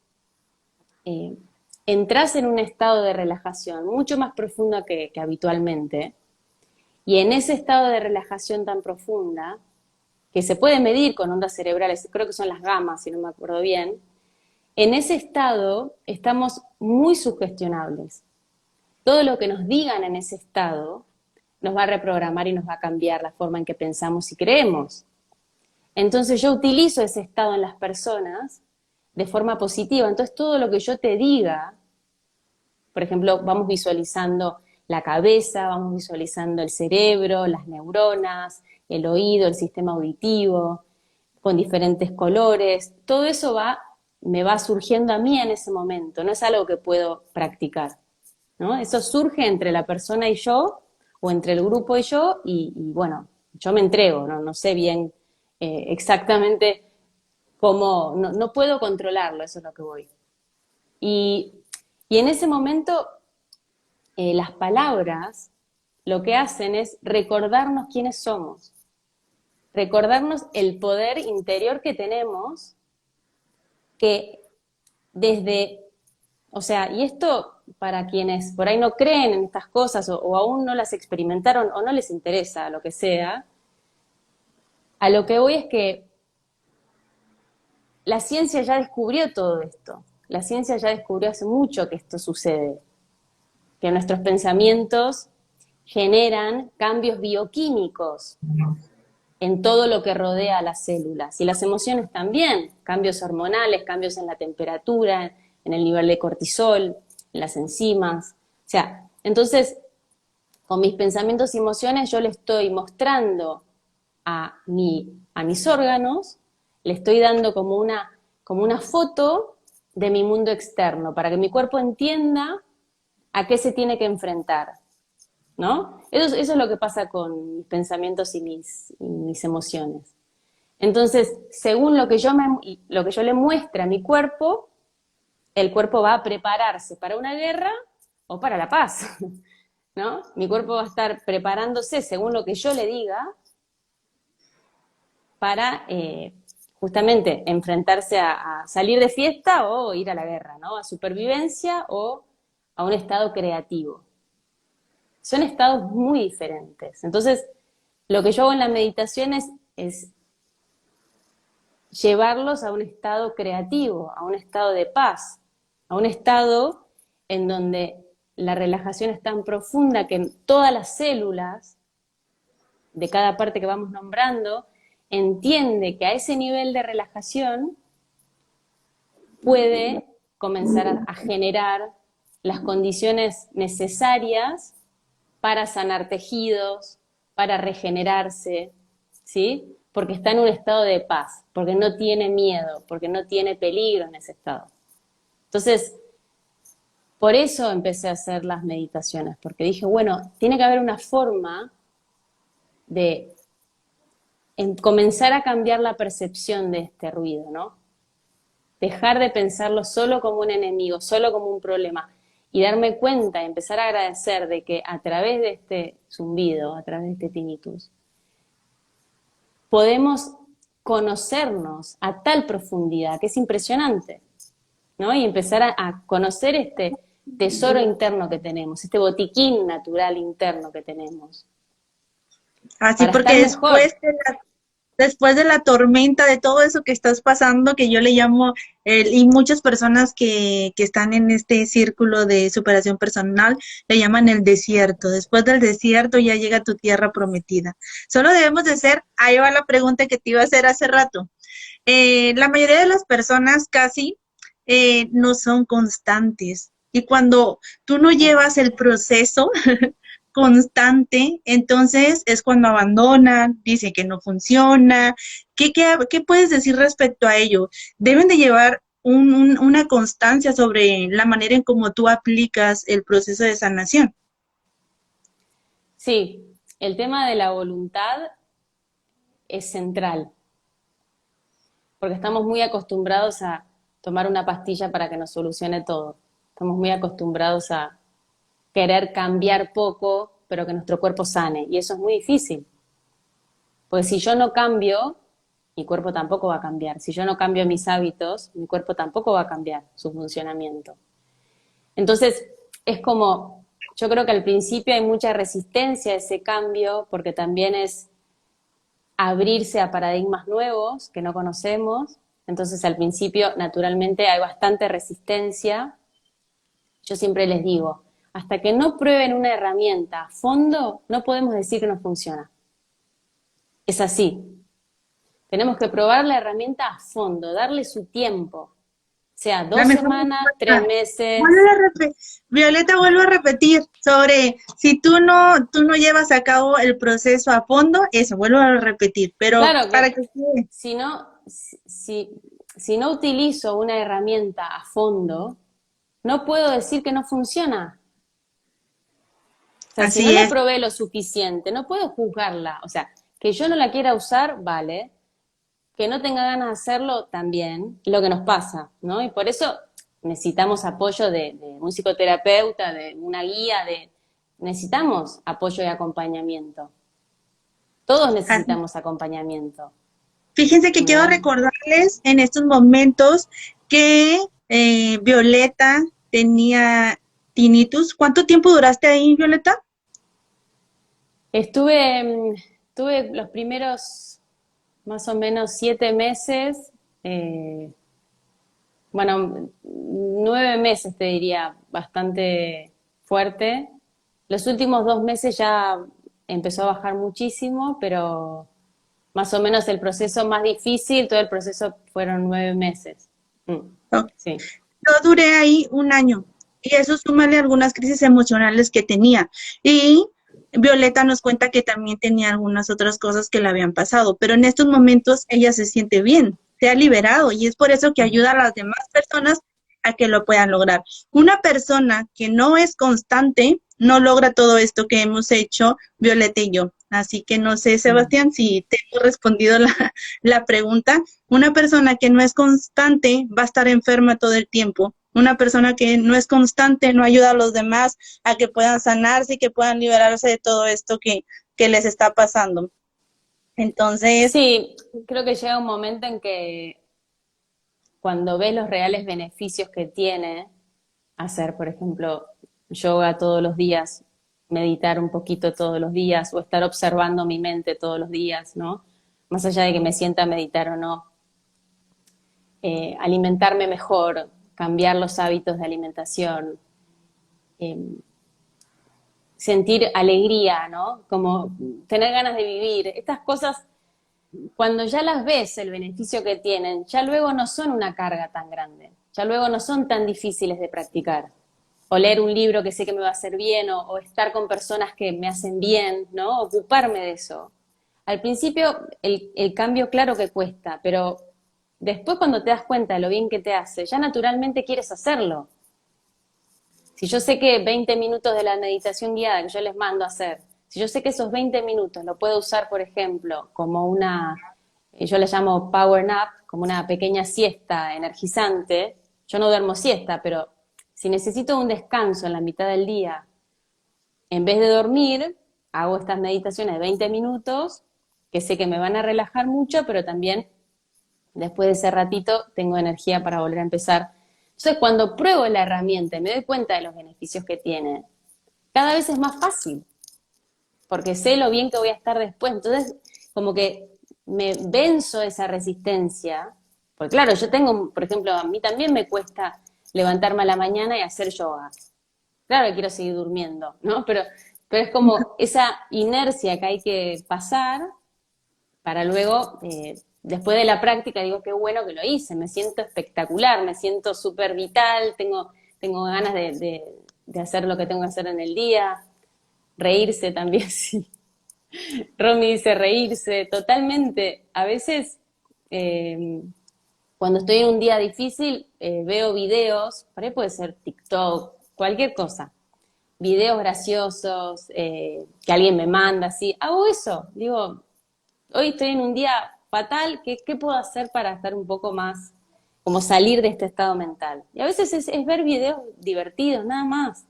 entras en un estado de relajación mucho más profunda que habitualmente, y en ese estado de relajación tan profunda, que se puede medir con ondas cerebrales, creo que son las gamas, si no me acuerdo bien, en ese estado estamos muy sugestionables. Todo lo que nos digan en ese estado nos va a reprogramar y nos va a cambiar la forma en que pensamos y creemos. Entonces yo utilizo ese estado en las personas de forma positiva. Entonces todo lo que yo te diga, por ejemplo, vamos visualizando la cabeza, vamos visualizando el cerebro, las neuronas, el oído, el sistema auditivo, con diferentes colores, todo eso me va surgiendo a mí en ese momento, no es algo que puedo practicar, ¿no? Eso surge entre la persona y yo, o entre el grupo y yo, y bueno, yo me entrego, no sé bien exactamente cómo, no puedo controlarlo, eso es lo que voy. Y, y en ese momento, las palabras lo que hacen es recordarnos quiénes somos, recordarnos el poder interior que tenemos, que o sea, y esto para quienes por ahí no creen en estas cosas o aún no las experimentaron o no les interesa, lo que sea, a lo que voy es que la ciencia ya descubrió todo esto. La ciencia ya descubrió hace mucho que esto sucede, que nuestros pensamientos generan cambios bioquímicos en todo lo que rodea a las células. Y las emociones también, cambios hormonales, cambios en la temperatura, en el nivel de cortisol, en las enzimas. O sea, entonces, con mis pensamientos y emociones yo le estoy mostrando a mis órganos, le estoy dando como una foto de mi mundo externo, para que mi cuerpo entienda a qué se tiene que enfrentar, ¿no? Eso es lo que pasa con mis pensamientos y mis emociones. Entonces, según lo que yo le muestre a mi cuerpo, el cuerpo va a prepararse para una guerra o para la paz, ¿no? Mi cuerpo va a estar preparándose según lo que yo le diga para justamente enfrentarse a salir de fiesta o ir a la guerra, ¿no? A supervivencia o a un estado creativo. Son estados muy diferentes. Entonces, lo que yo hago en la meditación es llevarlos a un estado creativo, a un estado de paz, a un estado en donde la relajación es tan profunda que todas las células de cada parte que vamos nombrando entiende que a ese nivel de relajación puede comenzar a generar las condiciones necesarias para sanar tejidos, para regenerarse, ¿sí? Porque está en un estado de paz, porque no tiene miedo, porque no tiene peligro en ese estado. Entonces, Por eso empecé a hacer las meditaciones, porque dije, bueno, tiene que haber una forma de comenzar a cambiar la percepción de este ruido, ¿no? Dejar de pensarlo solo como un enemigo, solo como un problema, y darme cuenta, empezar a agradecer de que a través de este zumbido, a través de este tinnitus, podemos conocernos a tal profundidad que es impresionante, ¿no? Y empezar a conocer este tesoro interno que tenemos, este botiquín natural interno que tenemos, Así para estar porque mejor. después de la tormenta, de todo eso que estás pasando, que yo le llamo, y muchas personas que están en este círculo de superación personal, le llaman el desierto. Después del desierto ya llega tu tierra prometida. Solo debemos de ser, ahí va la pregunta que te iba a hacer hace rato. La mayoría de las personas casi no son constantes. Y cuando tú no llevas el proceso constante, entonces es cuando abandonan, dicen que no funciona. ¿Qué puedes decir respecto a ello? Deben de llevar una constancia sobre la manera en cómo tú aplicas el proceso de sanación. Sí, el tema de la voluntad es central, porque estamos muy acostumbrados a tomar una pastilla para que nos solucione todo. Estamos muy acostumbrados a querer cambiar poco, pero que nuestro cuerpo sane, y eso es muy difícil, porque si yo no cambio, mi cuerpo tampoco va a cambiar. Si yo no cambio mis hábitos, mi cuerpo tampoco va a cambiar su funcionamiento. Entonces, es como, yo creo que al principio hay mucha resistencia a ese cambio, porque también es abrirse a paradigmas nuevos que no conocemos. Entonces, al principio, naturalmente, hay bastante resistencia. Yo siempre les digo, hasta que no prueben una herramienta a fondo, no podemos decir que no funciona. Es así. Tenemos que probar la herramienta a fondo, darle su tiempo, sea La dos mejor semanas, respuesta. 3 meses. Violeta, vuelvo a repetir sobre si tú no llevas a cabo el proceso a fondo, eso, vuelvo a repetir, pero Claro para que que quede. si no, si no utilizo una herramienta a fondo, no puedo decir que no funciona. O sea, si no Así la es. probé lo suficiente, no puedo juzgarla. O sea, que yo no la quiera usar, vale. Que no tenga ganas de hacerlo, también, es lo que nos pasa, ¿no? Y por eso necesitamos apoyo de un psicoterapeuta, de una guía, necesitamos apoyo y acompañamiento. Todos Así. necesitamos acompañamiento, Fíjense que quiero ¿no? recordarles en estos momentos que Violeta tenía tinnitus. ¿Cuánto tiempo duraste ahí, Violeta? Tuve los primeros más o menos 7 meses, eh, bueno, 9 meses te diría, bastante fuerte. Los últimos 2 meses ya empezó a bajar muchísimo, pero más o menos el proceso más difícil, todo el proceso fueron 9 meses. Mm, Ok. sí. Yo duré ahí un año y eso súmale algunas crisis emocionales que tenía. Y Violeta nos cuenta que también tenía algunas otras cosas que le habían pasado, pero en estos momentos ella se siente bien, se ha liberado y es por eso que ayuda a las demás personas a que lo puedan lograr. Una persona que no es constante no logra todo esto que hemos hecho Violeta y yo. Así que no sé, Mm. Sebastián, si te he respondido la pregunta. Una persona que no es constante va a estar enferma todo el tiempo. Una persona que no es constante no ayuda a los demás a que puedan sanarse y que puedan liberarse de todo esto que les está pasando. Entonces, Sí, creo que llega un momento en que cuando ves los reales beneficios que tiene hacer, por ejemplo, yoga todos los días, meditar un poquito todos los días o estar observando mi mente todos los días, ¿no? Más allá de que me sienta a meditar o no, alimentarme mejor, cambiar los hábitos de alimentación, eh, sentir alegría, ¿no? Como tener ganas de vivir. Estas cosas, cuando ya las ves, el beneficio que tienen, ya luego no son una carga tan grande, ya luego no son tan difíciles de practicar. O leer un libro que sé que me va a hacer bien, o estar con personas que me hacen bien, ¿no? Ocuparme de eso. Al principio el cambio claro que cuesta, pero después cuando te das cuenta de lo bien que te hace, ya naturalmente quieres hacerlo. Si yo sé que 20 minutos de la meditación guiada que yo les mando a hacer, si yo sé que esos 20 minutos lo puedo usar, por ejemplo, como una, yo le llamo power nap, como una pequeña siesta energizante, yo no duermo siesta, pero si necesito un descanso en la mitad del día, en vez de dormir, hago estas meditaciones de 20 minutos, que sé que me van a relajar mucho, pero también después de ese ratito tengo energía para volver a empezar. Entonces, cuando pruebo la herramienta y me doy cuenta de los beneficios que tiene, cada vez es más fácil, porque sé lo bien que voy a estar después. Entonces, como que me venzo esa resistencia, porque claro, yo tengo, por ejemplo, a mí también me cuesta levantarme a la mañana y hacer yoga. Claro que quiero seguir durmiendo, ¿no? Pero es como esa inercia que hay que pasar para luego, después de la práctica, digo, qué bueno que lo hice, me siento espectacular, me siento súper vital, tengo ganas de hacer lo que tengo que hacer en el día, reírse también, sí. Romy dice reírse, totalmente. A veces, cuando estoy en un día difícil, veo videos, por ahí puede ser TikTok, cualquier cosa, videos graciosos, que alguien me manda, así, hago eso, digo, hoy estoy en un día fatal, ¿qué puedo hacer para estar un poco más, como salir de este estado mental? Y a veces es ver videos divertidos, nada más.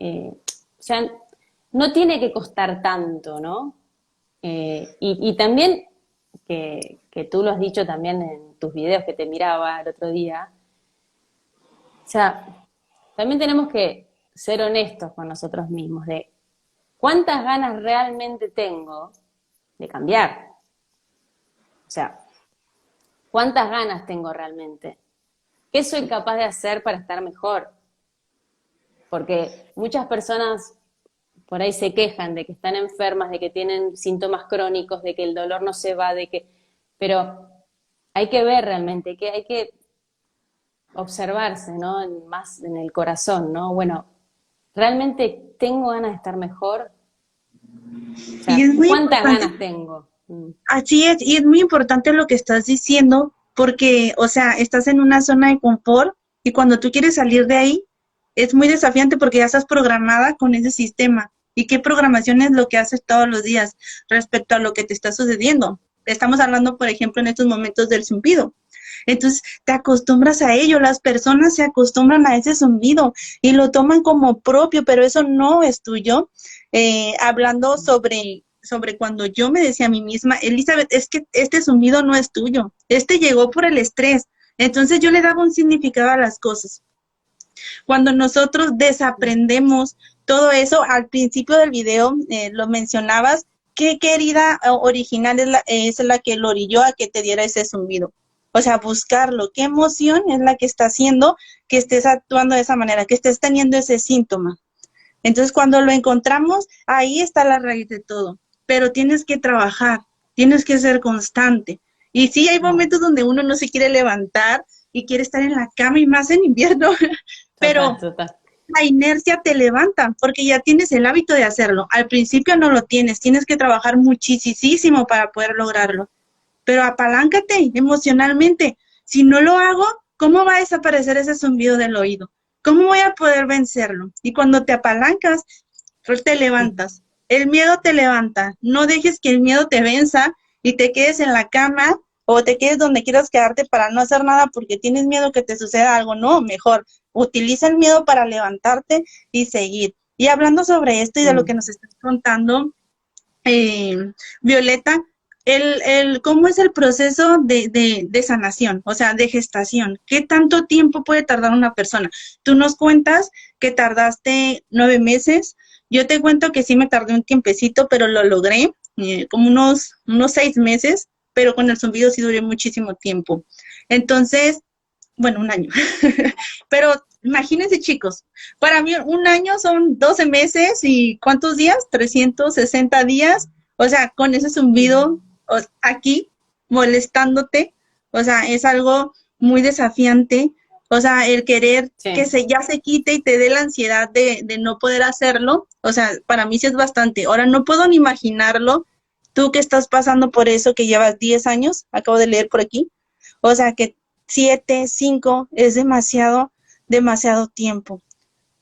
O sea, no tiene que costar tanto, ¿no? Y también, que tú lo has dicho también en tus videos que te miraba el otro día, o sea, también tenemos que ser honestos con nosotros mismos de cuántas ganas realmente tengo de cambiar. O sea, ¿cuántas ganas tengo realmente? ¿Qué soy capaz de hacer para estar mejor? Porque muchas personas por ahí se quejan de que están enfermas, de que tienen síntomas crónicos, de que el dolor no se va, pero hay que ver realmente, que hay que observarse, ¿no? Más en el corazón, ¿no? Bueno, ¿realmente tengo ganas de estar mejor? O Y sea, es muy ¿cuántas importante. ganas tengo? Así es, y es muy importante lo que estás diciendo, porque, o sea, estás en una zona de confort y cuando tú quieres salir de ahí, es muy desafiante porque ya estás programada con ese sistema. ¿Y qué programación es lo que haces todos los días respecto a lo que te está sucediendo? Estamos hablando, por ejemplo, en estos momentos del zumbido. Entonces, te acostumbras a ello, las personas se acostumbran a ese zumbido y lo toman como propio, pero eso no es tuyo. Hablando sobre cuando yo me decía a mí misma, Elizabeth, es que este zumbido no es tuyo, este llegó por el estrés. Entonces yo le daba un significado a las cosas. Cuando nosotros desaprendemos todo eso, al principio del video lo mencionabas, ¿qué herida original es la que lo orilló a que te diera ese zumbido? O sea, buscarlo, ¿qué emoción es la que está haciendo que estés actuando de esa manera, que estés teniendo ese síntoma? Entonces, cuando lo encontramos, ahí está la raíz de todo. Pero tienes que trabajar, tienes que ser constante. Y sí, hay momentos donde uno no se quiere levantar y quiere estar en la cama y más en invierno, Total, pero total. la inercia te levanta porque ya tienes el hábito de hacerlo. Al principio no lo tienes que trabajar muchísimo para poder lograrlo. Pero apaláncate emocionalmente. Si no lo hago, ¿cómo va a desaparecer ese zumbido del oído? ¿Cómo voy a poder vencerlo? Y cuando te apalancas, te levantas. El miedo te levanta. No dejes que el miedo te venza y te quedes en la cama o te quedes donde quieras quedarte para no hacer nada porque tienes miedo que te suceda algo. No, mejor, utiliza el miedo para levantarte y seguir. Y hablando sobre esto y de lo que nos estás contando, Violeta, ¿cómo es el proceso de sanación, o sea, de gestación? ¿Qué tanto tiempo puede tardar una persona? Tú nos cuentas que tardaste 9 meses, yo te cuento que sí me tardé un tiempecito, pero lo logré, como unos 6 meses, pero con el zumbido sí duré muchísimo tiempo. Entonces, bueno, un año. Pero imagínense, chicos, para mí un año son 12 meses y ¿cuántos días? 360 días. O sea, con ese zumbido aquí molestándote. O sea, es algo muy desafiante. O sea, el querer que Sí. ya se quite y te dé la ansiedad de no poder hacerlo. O sea, para mí sí es bastante. Ahora no puedo ni imaginarlo. Tú que estás pasando por eso, que llevas 10 años, acabo de leer por aquí. O sea, que 7, 5 es demasiado tiempo.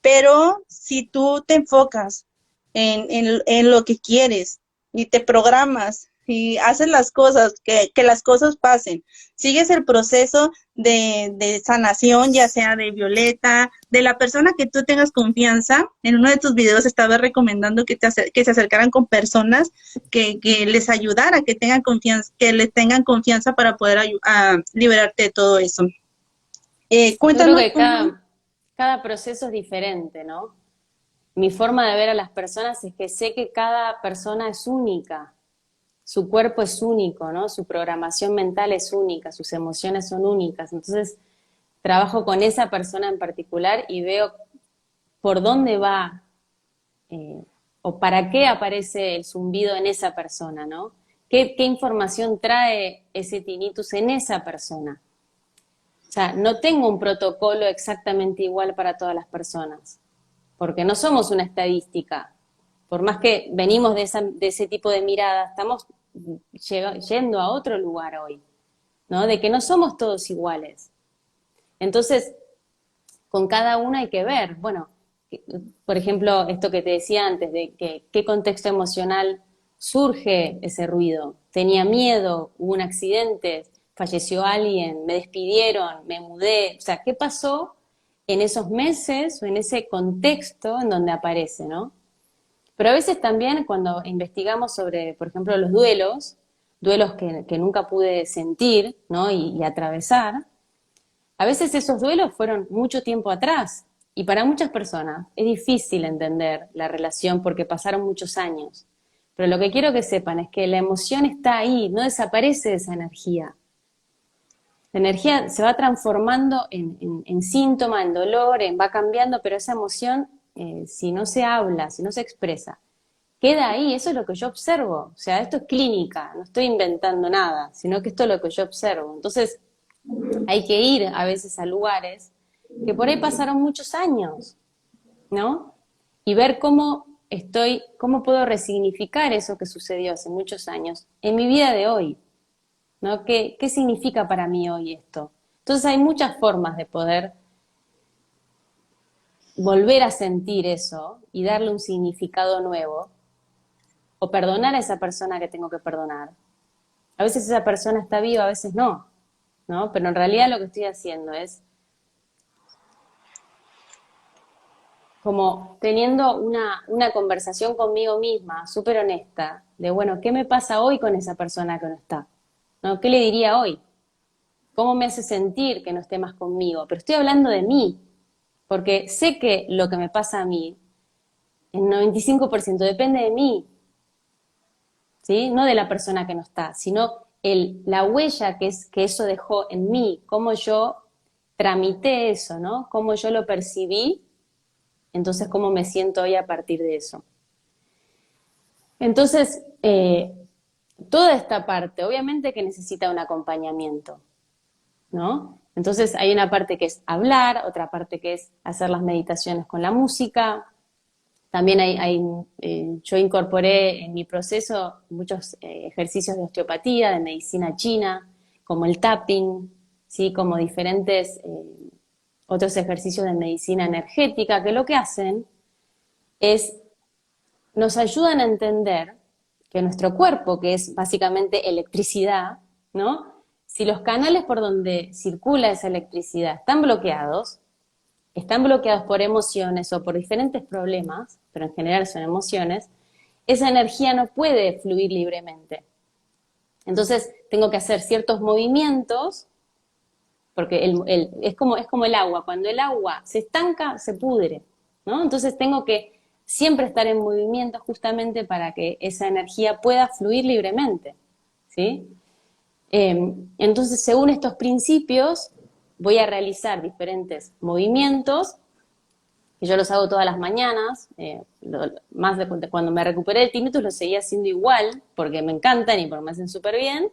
Pero si tú te enfocas en lo que quieres y te programas y haces las cosas, que las cosas pasen, sigues el proceso de sanación, ya sea de Violeta, de la persona que tú tengas confianza. En uno de tus videos estaba recomendando que se acercaran con personas que les ayudara, que tengan confianza, que les tengan confianza para poder a liberarte de todo eso. Yo creo Cuéntanos que cómo. cada proceso es diferente, ¿no? Mi forma de ver a las personas es que sé que cada persona es única, su cuerpo es único, ¿no? Su programación mental es única, sus emociones son únicas. Entonces, trabajo con esa persona en particular y veo por dónde va o para qué aparece el zumbido en esa persona, ¿no? ¿Qué información trae ese tinnitus en esa persona? O sea, no tengo un protocolo exactamente igual para todas las personas, porque no somos una estadística. Por más que venimos de ese tipo de mirada, estamos yendo a otro lugar hoy, ¿no? De que no somos todos iguales. Entonces, con cada uno hay que ver, bueno, por ejemplo, esto que te decía antes, de que qué contexto emocional surge ese ruido. Tenía miedo, hubo un accidente, falleció alguien, me despidieron, me mudé. O sea, ¿qué pasó en esos meses o en ese contexto en donde aparece, ¿no? Pero a veces también cuando investigamos sobre, por ejemplo, los duelos que nunca pude sentir, ¿no? Y atravesar, a veces esos duelos fueron mucho tiempo atrás y para muchas personas es difícil entender la relación porque pasaron muchos años. Pero lo que quiero que sepan es que la emoción está ahí, no desaparece esa energía. La energía se va transformando en síntoma, en dolor, va cambiando, pero esa emoción, si no se habla, si no se expresa, queda ahí. Eso es lo que yo observo. O sea, esto es clínica, no estoy inventando nada, sino que esto es lo que yo observo. Entonces, hay que ir a veces a lugares que por ahí pasaron muchos años, ¿no? Y ver cómo puedo resignificar eso que sucedió hace muchos años en mi vida de hoy, ¿no? ¿Qué significa para mí hoy esto? Entonces hay muchas formas de poder volver a sentir eso y darle un significado nuevo, o perdonar a esa persona que tengo que perdonar. A veces esa persona está viva, a veces no, ¿no? Pero en realidad lo que estoy haciendo es como teniendo una conversación conmigo misma, súper honesta, de bueno, ¿qué me pasa hoy con esa persona que no está? ¿No? ¿Qué le diría hoy? ¿Cómo me hace sentir que no esté más conmigo? Pero estoy hablando de mí, porque sé que lo que me pasa a mí, en 95% depende de mí, ¿sí? No de la persona que no está, sino la huella que eso dejó en mí, cómo yo tramité eso, ¿no? Cómo yo lo percibí, entonces cómo me siento hoy a partir de eso. Entonces, toda esta parte, obviamente que necesita un acompañamiento, ¿no? Entonces hay una parte que es hablar, otra parte que es hacer las meditaciones con la música. También yo incorporé en mi proceso muchos ejercicios de osteopatía, de medicina china, como el tapping, ¿sí? Como diferentes otros ejercicios de medicina energética, que lo que hacen es nos ayudan a entender que nuestro cuerpo, que es básicamente electricidad, ¿no? Si los canales por donde circula esa electricidad están bloqueados por emociones o por diferentes problemas, pero en general son emociones, esa energía no puede fluir libremente. Entonces tengo que hacer ciertos movimientos, porque es como el agua, cuando el agua se estanca, se pudre, ¿no? Entonces tengo que siempre estar en movimiento justamente para que esa energía pueda fluir libremente, ¿sí? Entonces, según estos principios, voy a realizar diferentes movimientos, que yo los hago todas las mañanas, más de cuando me recuperé del tinnitus lo seguía haciendo igual, porque me encantan y porque me hacen súper bien,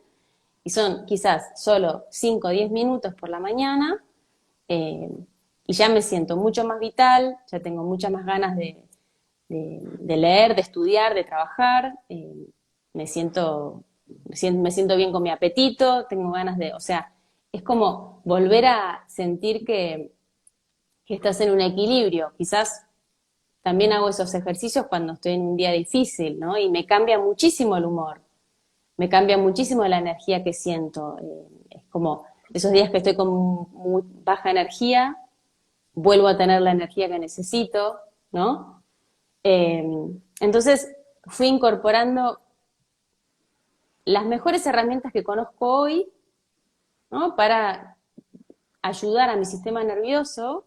y son quizás solo 5 o 10 minutos por la mañana, eh, y ya me siento mucho más vital, ya tengo muchas más ganas de leer, de estudiar, de trabajar, me siento bien con mi apetito, tengo ganas o sea, es como volver a sentir que que estás en un equilibrio. Quizás también hago esos ejercicios cuando estoy en un día difícil, ¿no? Y me cambia muchísimo el humor, me cambia muchísimo la energía que siento. Es como esos días que estoy con muy baja energía, vuelvo a tener la energía que necesito, ¿no? Eh, entonces fui incorporando las mejores herramientas que conozco hoy, ¿no? Para ayudar a mi sistema nervioso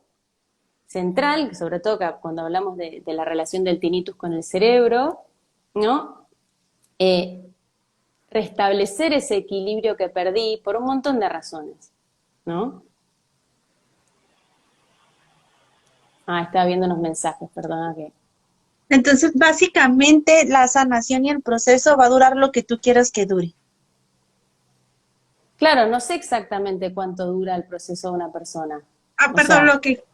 central, sobre todo cuando hablamos de la relación del tinnitus con el cerebro, ¿no? Restablecer ese equilibrio que perdí por un montón de razones, ¿no? Estaba viendo unos mensajes, perdona que... Entonces, básicamente, la sanación y el proceso va a durar lo que tú quieras que dure. Claro, no sé exactamente cuánto dura el proceso de una persona. O Perdón, sea,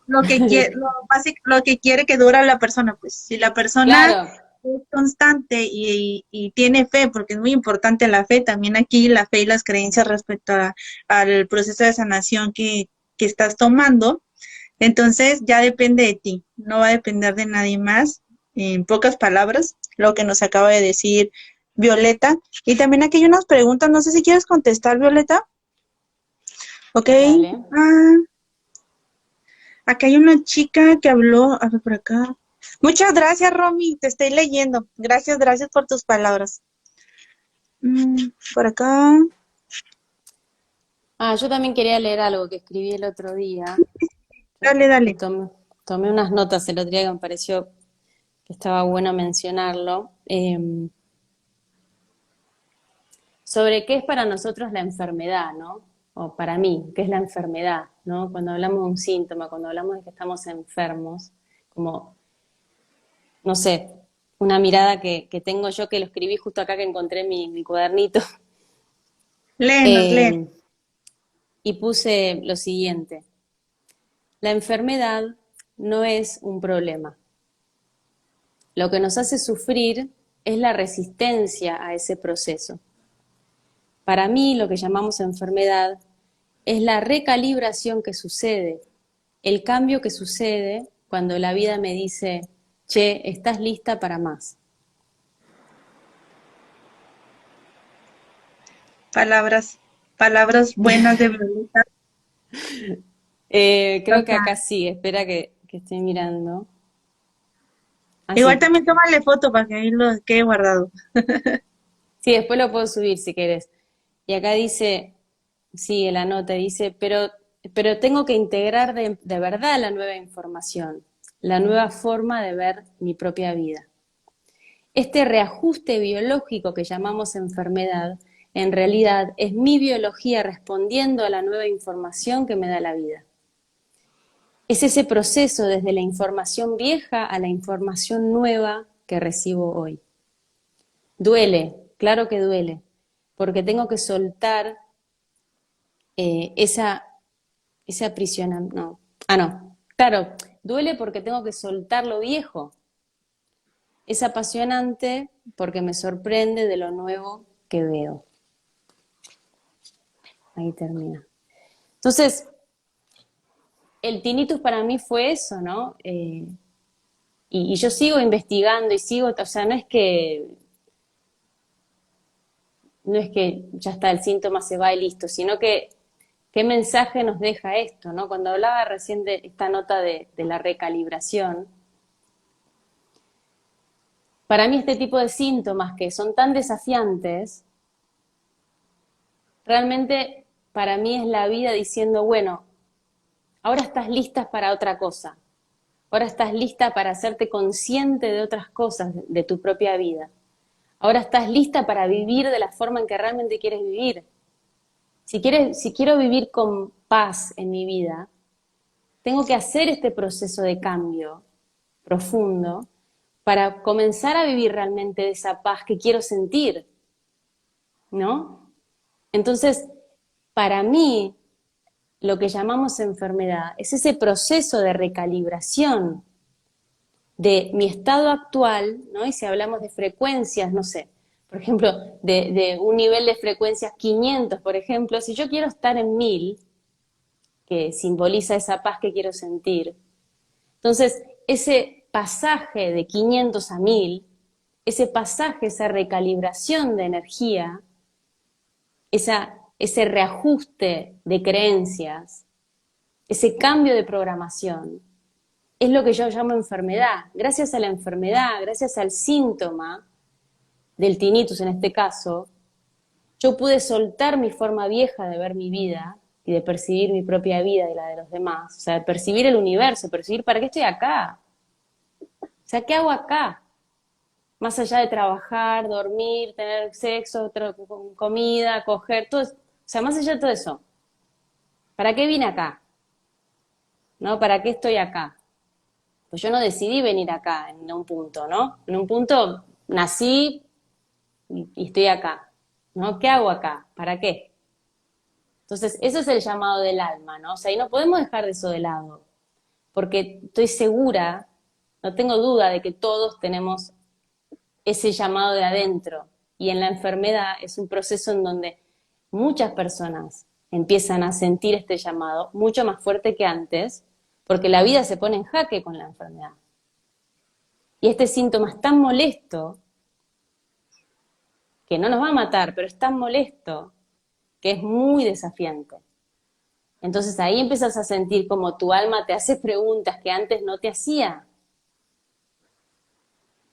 lo que quiere que dura la persona, pues si la persona claro, es constante y tiene fe, porque es muy importante la fe, también aquí la fe y las creencias respecto al proceso de sanación que estás tomando, entonces ya depende de ti, no va a depender de nadie más, en pocas palabras, lo que nos acaba de decir Violeta. Y también aquí hay unas preguntas, no sé si quieres contestar, Violeta. Ok. dale. Ah, acá hay una chica que habló, a ver por acá. Muchas gracias, Romy, te estoy leyendo. Gracias, gracias por tus palabras. Por acá. Yo también quería leer algo que escribí el otro día, Dale, que dale. tomé unas notas el otro día que me pareció que estaba bueno mencionarlo, sobre qué es para nosotros la enfermedad, ¿no? O para mí, qué es la enfermedad, ¿no? Cuando hablamos de un síntoma, cuando hablamos de que estamos enfermos, como, no sé, una mirada que tengo yo, que lo escribí justo acá que encontré mi cuadernito, Léenos, léenos. eh, y puse lo siguiente: la enfermedad no es un problema. Lo que nos hace sufrir es la resistencia a ese proceso. Para mí, lo que llamamos enfermedad es la recalibración que sucede, el cambio que sucede cuando la vida me dice, che, estás lista para más. Palabras, palabras buenas de Violeta. Creo que acá sí, espera que estoy mirando. Igual Sí. también tómale foto para que ahí lo quede guardado. Sí, después lo puedo subir si querés. Y acá dice, sí, en la nota dice, pero tengo que integrar de verdad la nueva información, la nueva forma de ver mi propia vida. Este reajuste biológico que llamamos enfermedad, en realidad es mi biología respondiendo a la nueva información que me da la vida. Es ese proceso desde la información vieja a la información nueva que recibo hoy. Duele, claro que duele, porque tengo que soltar ese aprisionamiento. No. No. Claro, duele porque tengo que soltar lo viejo. Es apasionante porque me sorprende de lo nuevo que veo. Ahí termina. Entonces, el tinnitus para mí fue eso, ¿no? Y yo sigo investigando y sigo, o sea, no es que ya está, el síntoma se va y listo, sino que qué mensaje nos deja esto, ¿no? Cuando hablaba recién de esta nota de la recalibración, para mí este tipo de síntomas que son tan desafiantes, realmente para mí es la vida diciendo, bueno, ahora estás lista para otra cosa, ahora estás lista para hacerte consciente de otras cosas de tu propia vida, ahora estás lista para vivir de la forma en que realmente quieres vivir. Si quiero vivir con paz en mi vida, tengo que hacer este proceso de cambio profundo para comenzar a vivir realmente de esa paz que quiero sentir, ¿no? Entonces, para mí, lo que llamamos enfermedad es ese proceso de recalibración de mi estado actual, ¿no? Y si hablamos de frecuencias, no sé, por ejemplo, de un nivel de frecuencias 500, por ejemplo, si yo quiero estar en 1000, que simboliza esa paz que quiero sentir, Entonces, ese pasaje de 500 a 1000, ese pasaje, esa recalibración de energía, ese reajuste de creencias, ese cambio de programación, es lo que yo llamo enfermedad. Gracias a la enfermedad, gracias al síntoma del tinnitus en este caso, yo pude soltar mi forma vieja de ver mi vida y de percibir mi propia vida y la de los demás. O sea, de percibir el universo, percibir para qué estoy acá. O sea, ¿qué hago acá? Más allá de trabajar, dormir, tener sexo, comida, coger, todo eso. O sea, más allá de todo eso. ¿Para qué vine acá? ¿No? ¿Para qué estoy acá? Pues yo no decidí venir acá en un punto, ¿no? En un punto nací y estoy acá, ¿no? ¿Qué hago acá? ¿Para qué? Entonces, eso es el llamado del alma, ¿no? O sea, y no podemos dejar de eso de lado, porque estoy segura, no tengo duda de que todos tenemos ese llamado de adentro, y en la enfermedad es un proceso en donde muchas personas empiezan a sentir este llamado mucho más fuerte que antes, porque la vida se pone en jaque con la enfermedad. Y este síntoma es tan molesto, que no nos va a matar, pero es tan molesto, que es muy desafiante. Entonces ahí empiezas a sentir como tu alma te hace preguntas que antes no te hacía.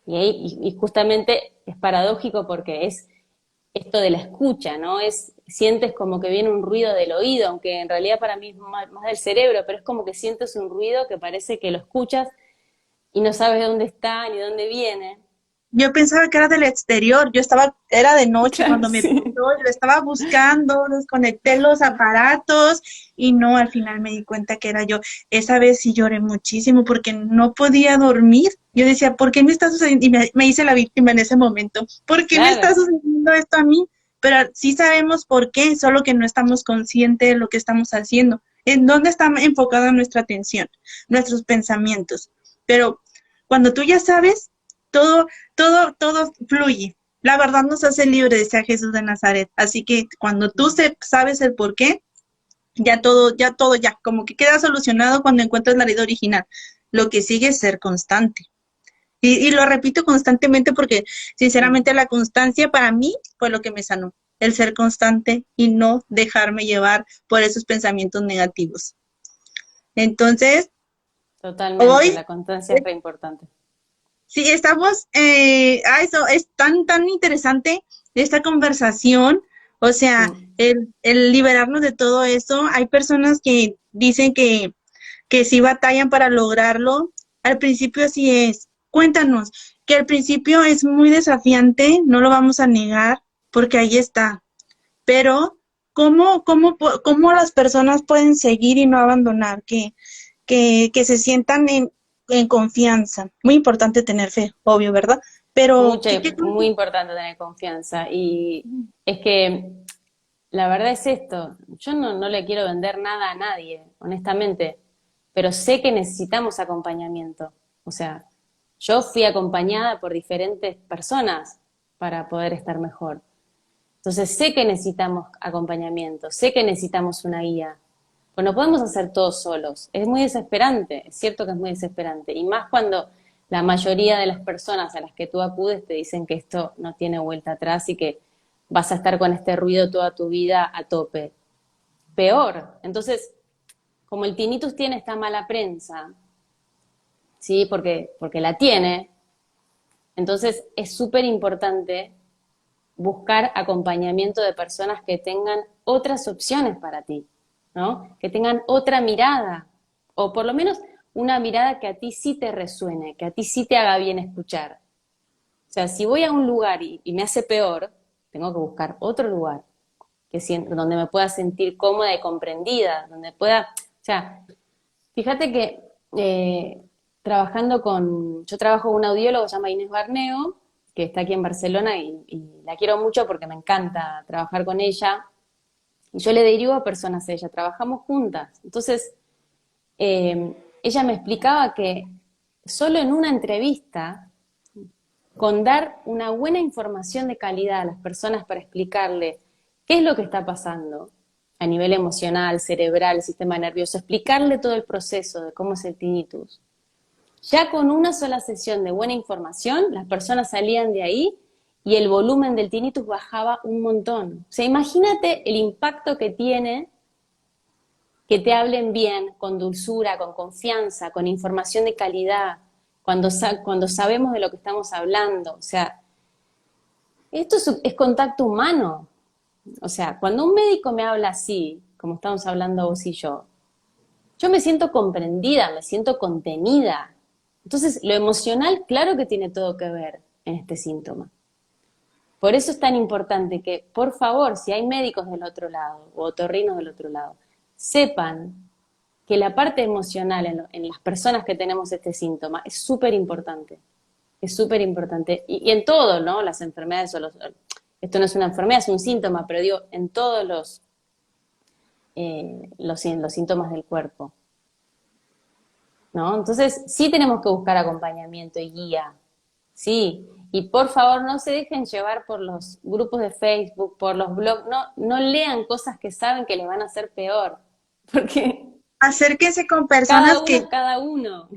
Y justamente es paradójico porque es esto de la escucha, ¿no? Sientes como que viene un ruido del oído, aunque en realidad para mí es más del cerebro, pero es como que sientes un ruido que parece que lo escuchas y no sabes de dónde está ni de dónde viene. Yo pensaba que era del exterior, era de noche Claro, cuando me sí. pintó, lo estaba buscando, desconecté los aparatos y no, al final me di cuenta que era yo. Esa vez sí lloré muchísimo porque no podía dormir. Yo decía, ¿por qué me está sucediendo? Y me hice la víctima en ese momento. ¿Por qué me está Claro, sucediendo esto a mí? Pero sí sabemos por qué, solo que no estamos conscientes de lo que estamos haciendo. ¿En dónde está enfocada nuestra atención, nuestros pensamientos? Pero cuando tú ya sabes, todo fluye. La verdad nos hace libre, decía Jesús de Nazaret. Así que cuando tú sabes el por qué, ya, como que queda solucionado cuando encuentras la ley original. Lo que sigue es ser constante. Y lo repito constantemente porque, sinceramente, la constancia para mí fue lo que me sanó. El ser constante y no dejarme llevar por esos pensamientos negativos. Entonces, totalmente, hoy la constancia es re importante. sí, estamos, eso es tan interesante esta conversación, o sea, Mm. el liberarnos de todo eso. Hay personas que dicen que sí batallan para lograrlo. Al principio así es. Cuéntanos, que al principio es muy desafiante, no lo vamos a negar, porque ahí está. Pero, ¿cómo las personas pueden seguir y no abandonar? Que se sientan en confianza. Muy importante tener fe, obvio, ¿verdad? Pero, Muy importante tener confianza. Y es que la verdad es esto, yo no le quiero vender nada a nadie, honestamente, pero sé que necesitamos acompañamiento. O sea, yo fui acompañada por diferentes personas para poder estar mejor. Entonces sé que necesitamos acompañamiento, sé que necesitamos una guía. Pues no podemos hacer todo solos. Es muy desesperante, es cierto que es muy desesperante. Y más cuando la mayoría de las personas a las que tú acudes te dicen que esto no tiene vuelta atrás y que vas a estar con este ruido toda tu vida a tope. Peor. Entonces, como el tinnitus tiene esta mala prensa, ¿sí? Porque la tiene, entonces es súper importante buscar acompañamiento de personas que tengan otras opciones para ti, ¿no? Que tengan otra mirada, o por lo menos una mirada que a ti sí te resuene, que a ti sí te haga bien escuchar. O sea, si voy a un lugar y me hace peor, tengo que buscar otro lugar donde me pueda sentir cómoda y comprendida, donde pueda, o sea, fíjate que yo trabajo con una audióloga que se llama Inés Barneo, que está aquí en Barcelona y la quiero mucho porque me encanta trabajar con ella. Y yo le derivo a personas a ella, trabajamos juntas. Entonces, ella me explicaba que solo en una entrevista, con dar una buena información de calidad a las personas para explicarle qué es lo que está pasando a nivel emocional, cerebral, sistema nervioso, explicarle todo el proceso de cómo es el tinnitus, Ya con una sola sesión de buena información, las personas salían de ahí y el volumen del tinnitus bajaba un montón. O sea, imagínate el impacto que tiene que te hablen bien, con dulzura, con confianza, con información de calidad, cuando sabemos de lo que estamos hablando. O sea, esto es contacto humano. O sea, cuando un médico me habla así, como estamos hablando vos y yo me siento comprendida, me siento contenida. Entonces, lo emocional, claro que tiene todo que ver en este síntoma. Por eso es tan importante que, por favor, si hay médicos del otro lado o otorrinos del otro lado, sepan que la parte emocional en las personas que tenemos este síntoma es súper importante. Es súper importante. Y en todo, ¿no? Las enfermedades esto no es una enfermedad, es un síntoma, pero digo, en todos los síntomas del cuerpo, ¿no? Entonces, sí tenemos que buscar acompañamiento y guía, sí. Y por favor, no se dejen llevar por los grupos de Facebook, por los blogs, no lean cosas que saben que les van a hacer peor, porque Acérquense con personas cada uno que, es cada uno.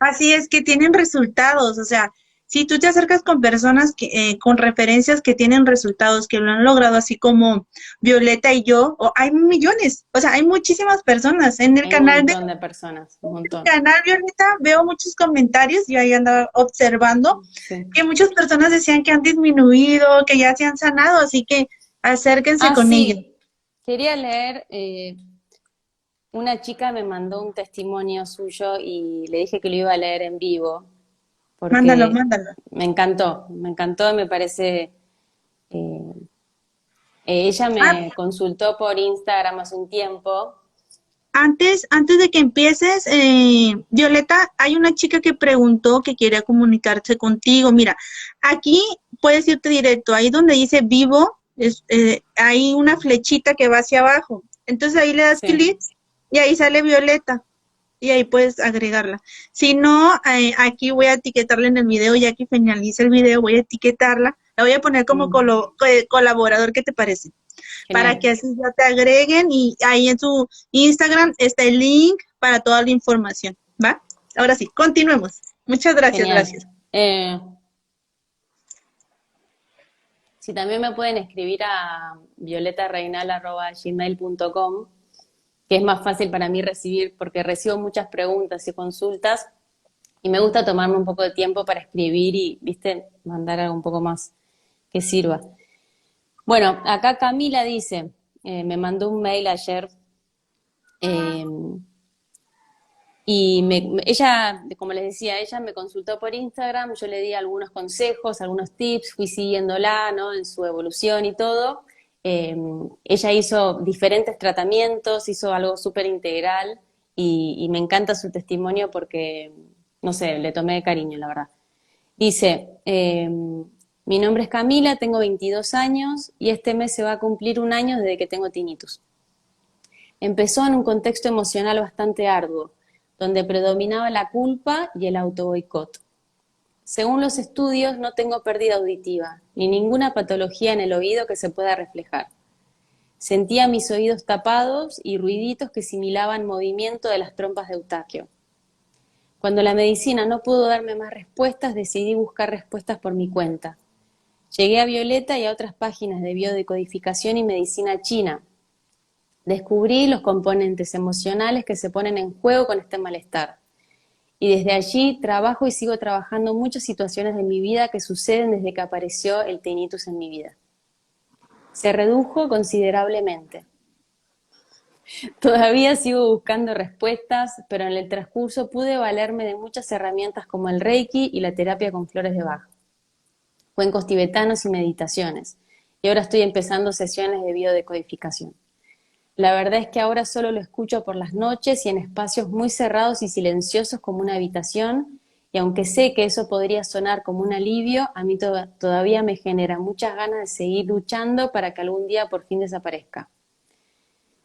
así es, que tienen resultados. O sea, si tú te acercas con personas que, con referencias que tienen resultados, que lo han logrado, así como Violeta y yo, o hay millones, o sea, hay muchísimas personas en el Hay un canal de montón de personas, un montón. canal Violeta, veo muchos comentarios, yo ahí andaba observando Sí. que muchas personas decían que han disminuido, que ya se han sanado, así que acérquense Ah, con ellos. sí, quería leer, una chica me mandó un testimonio suyo y le dije que lo iba a leer en vivo, Mándalo, porque mándalo. me encantó, me parece, eh, ella Ah, me consultó por Instagram hace un tiempo. antes de que empieces, Violeta, hay una chica que preguntó que quería comunicarse contigo. Mira, aquí puedes irte directo, ahí donde dice vivo, hay una flechita que va hacia abajo. Entonces ahí le das Sí, clic y ahí sale Violeta y ahí puedes agregarla. Si no, aquí voy a etiquetarla en el video, ya que finalice el video, voy a etiquetarla. La voy a poner como mm, colaborador, ¿qué te parece? Para genial, que así ya te agreguen y ahí en su Instagram está el link para toda la información, ¿va? Ahora sí, continuemos. Muchas gracias, genial. gracias. Si también me pueden escribir a violetarreinal@gmail.com, que es más fácil para mí recibir, porque recibo muchas preguntas y consultas, y me gusta tomarme un poco de tiempo para escribir y, viste, mandar algo un poco más que sirva. Bueno, acá Camila dice, me mandó un mail ayer, eh, y ella, como les decía, ella me consultó por Instagram, yo le di algunos consejos, algunos tips, fui siguiéndola, ¿no? En su evolución y todo. Eh, Ella hizo diferentes tratamientos, hizo algo súper integral y me encanta su testimonio porque, no sé, le tomé cariño, la verdad. Dice, mi nombre es Camila, tengo 22 años y este mes se va a cumplir un año desde que tengo tinnitus. Empezó en un contexto emocional bastante arduo, donde predominaba la culpa y el autoboicot. Según los estudios, no tengo pérdida auditiva, ni ninguna patología en el oído que se pueda reflejar. Sentía mis oídos tapados y ruiditos que similaban movimiento de las trompas de Eustaquio. Cuando la medicina no pudo darme más respuestas, decidí buscar respuestas por mi cuenta. Llegué a Violeta y a otras páginas de biodecodificación y medicina china. Descubrí los componentes emocionales que se ponen en juego con este malestar. Y desde allí trabajo y sigo trabajando muchas situaciones de mi vida que suceden desde que apareció el tinnitus en mi vida. Se redujo considerablemente. Todavía sigo buscando respuestas, pero en el transcurso pude valerme de muchas herramientas como el Reiki y la terapia con flores de Bach, cuencos tibetanos y meditaciones. Y ahora estoy empezando sesiones de biodecodificación. La verdad es que ahora solo lo escucho por las noches y en espacios muy cerrados y silenciosos como una habitación, y aunque sé que eso podría sonar como un alivio, a mí todavía me genera muchas ganas de seguir luchando para que algún día por fin desaparezca.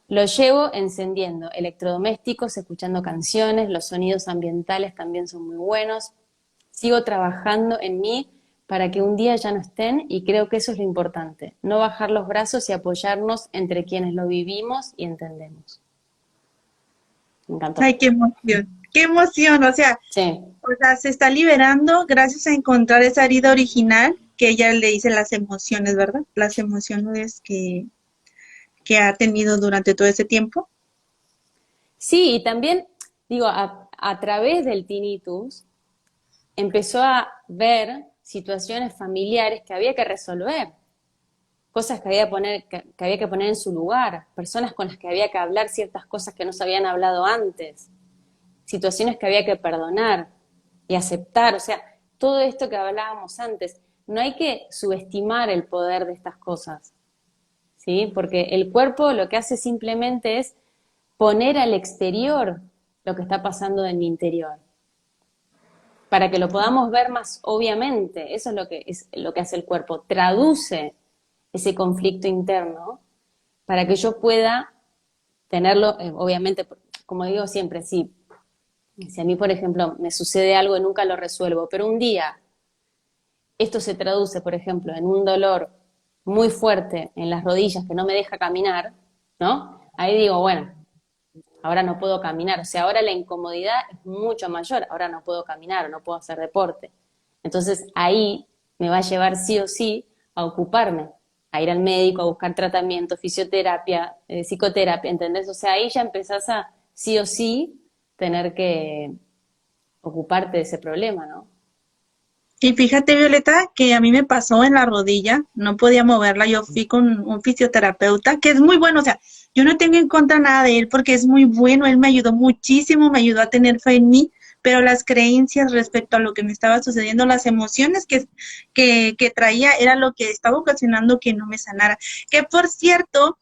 Lo llevo encendiendo electrodomésticos, escuchando canciones, los sonidos ambientales también son muy buenos. Sigo trabajando en mí para que un día ya no estén y creo que eso es lo importante, no bajar los brazos y apoyarnos entre quienes lo vivimos y entendemos. Me encantó. Ay, qué emoción, o sea, Sí, O sea, se está liberando gracias a encontrar esa herida original que ella le dice las emociones, ¿verdad? Las emociones que ha tenido durante todo ese tiempo. Sí, y también, digo, a través del tinnitus empezó a ver situaciones familiares que había que resolver, cosas que había que poner en su lugar, personas con las que había que hablar ciertas cosas que no se habían hablado antes, situaciones que había que perdonar y aceptar, o sea, todo esto que hablábamos antes. No hay que subestimar el poder de estas cosas, ¿sí? Porque el cuerpo lo que hace simplemente es poner al exterior lo que está pasando en mi interior, para que lo podamos ver más obviamente. Eso es lo que hace el cuerpo, traduce ese conflicto interno para que yo pueda tenerlo, obviamente, como digo siempre, sí, si a mí, por ejemplo, me sucede algo y nunca lo resuelvo, pero un día esto se traduce, por ejemplo, en un dolor muy fuerte en las rodillas que no me deja caminar, ¿no? Ahí digo, bueno, ahora no puedo caminar, o sea, ahora la incomodidad es mucho mayor, ahora no puedo caminar o no puedo hacer deporte. Entonces ahí me va a llevar sí o sí a ocuparme, a ir al médico, a buscar tratamiento, fisioterapia, psicoterapia, ¿entendés? O sea, ahí ya empezás a sí o sí tener que ocuparte de ese problema, ¿no? Y fíjate, Violeta, que a mí me pasó en la rodilla, no podía moverla, yo fui con un fisioterapeuta, que es muy bueno, o sea, yo no tengo en contra nada de él porque es muy bueno, él me ayudó muchísimo, me ayudó a tener fe en mí, pero las creencias respecto a lo que me estaba sucediendo, las emociones que traía, era lo que estaba ocasionando que no me sanara. Que por cierto,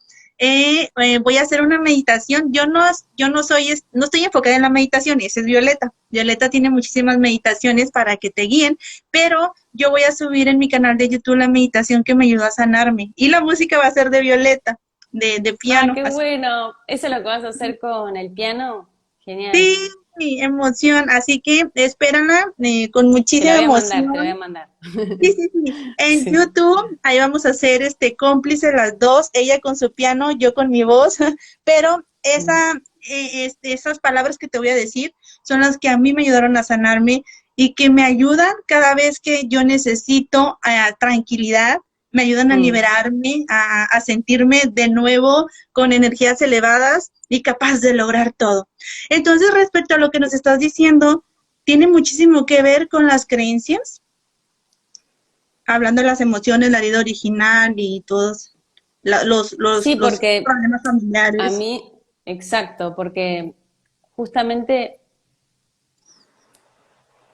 voy a hacer una meditación. No estoy enfocada en la meditación, esa es Violeta. Violeta tiene muchísimas meditaciones para que te guíen, pero yo voy a subir en mi canal de YouTube la meditación que me ayudó a sanarme. Y la música va a ser de Violeta, de Ah, piano. qué bueno. ¿Eso es lo que vas a hacer con el piano? Genial. Sí, emoción. Así que espérenla con Te la muchísima voy a mandar, te la voy a emoción. mandar. Sí, sí, sí. En Sí. YouTube, ahí vamos a ser cómplices las dos, ella con su piano, yo con mi voz, pero esas palabras que te voy a decir son las que a mí me ayudaron a sanarme y que me ayudan cada vez que yo necesito tranquilidad, me ayudan a Mm. liberarme, a sentirme de nuevo con energías elevadas y capaz de lograr todo. Entonces, respecto a lo que nos estás diciendo, tiene muchísimo que ver con las creencias hablando de las emociones, la herida original y todos Sí, los porque problemas a familiares. mí, exacto, porque justamente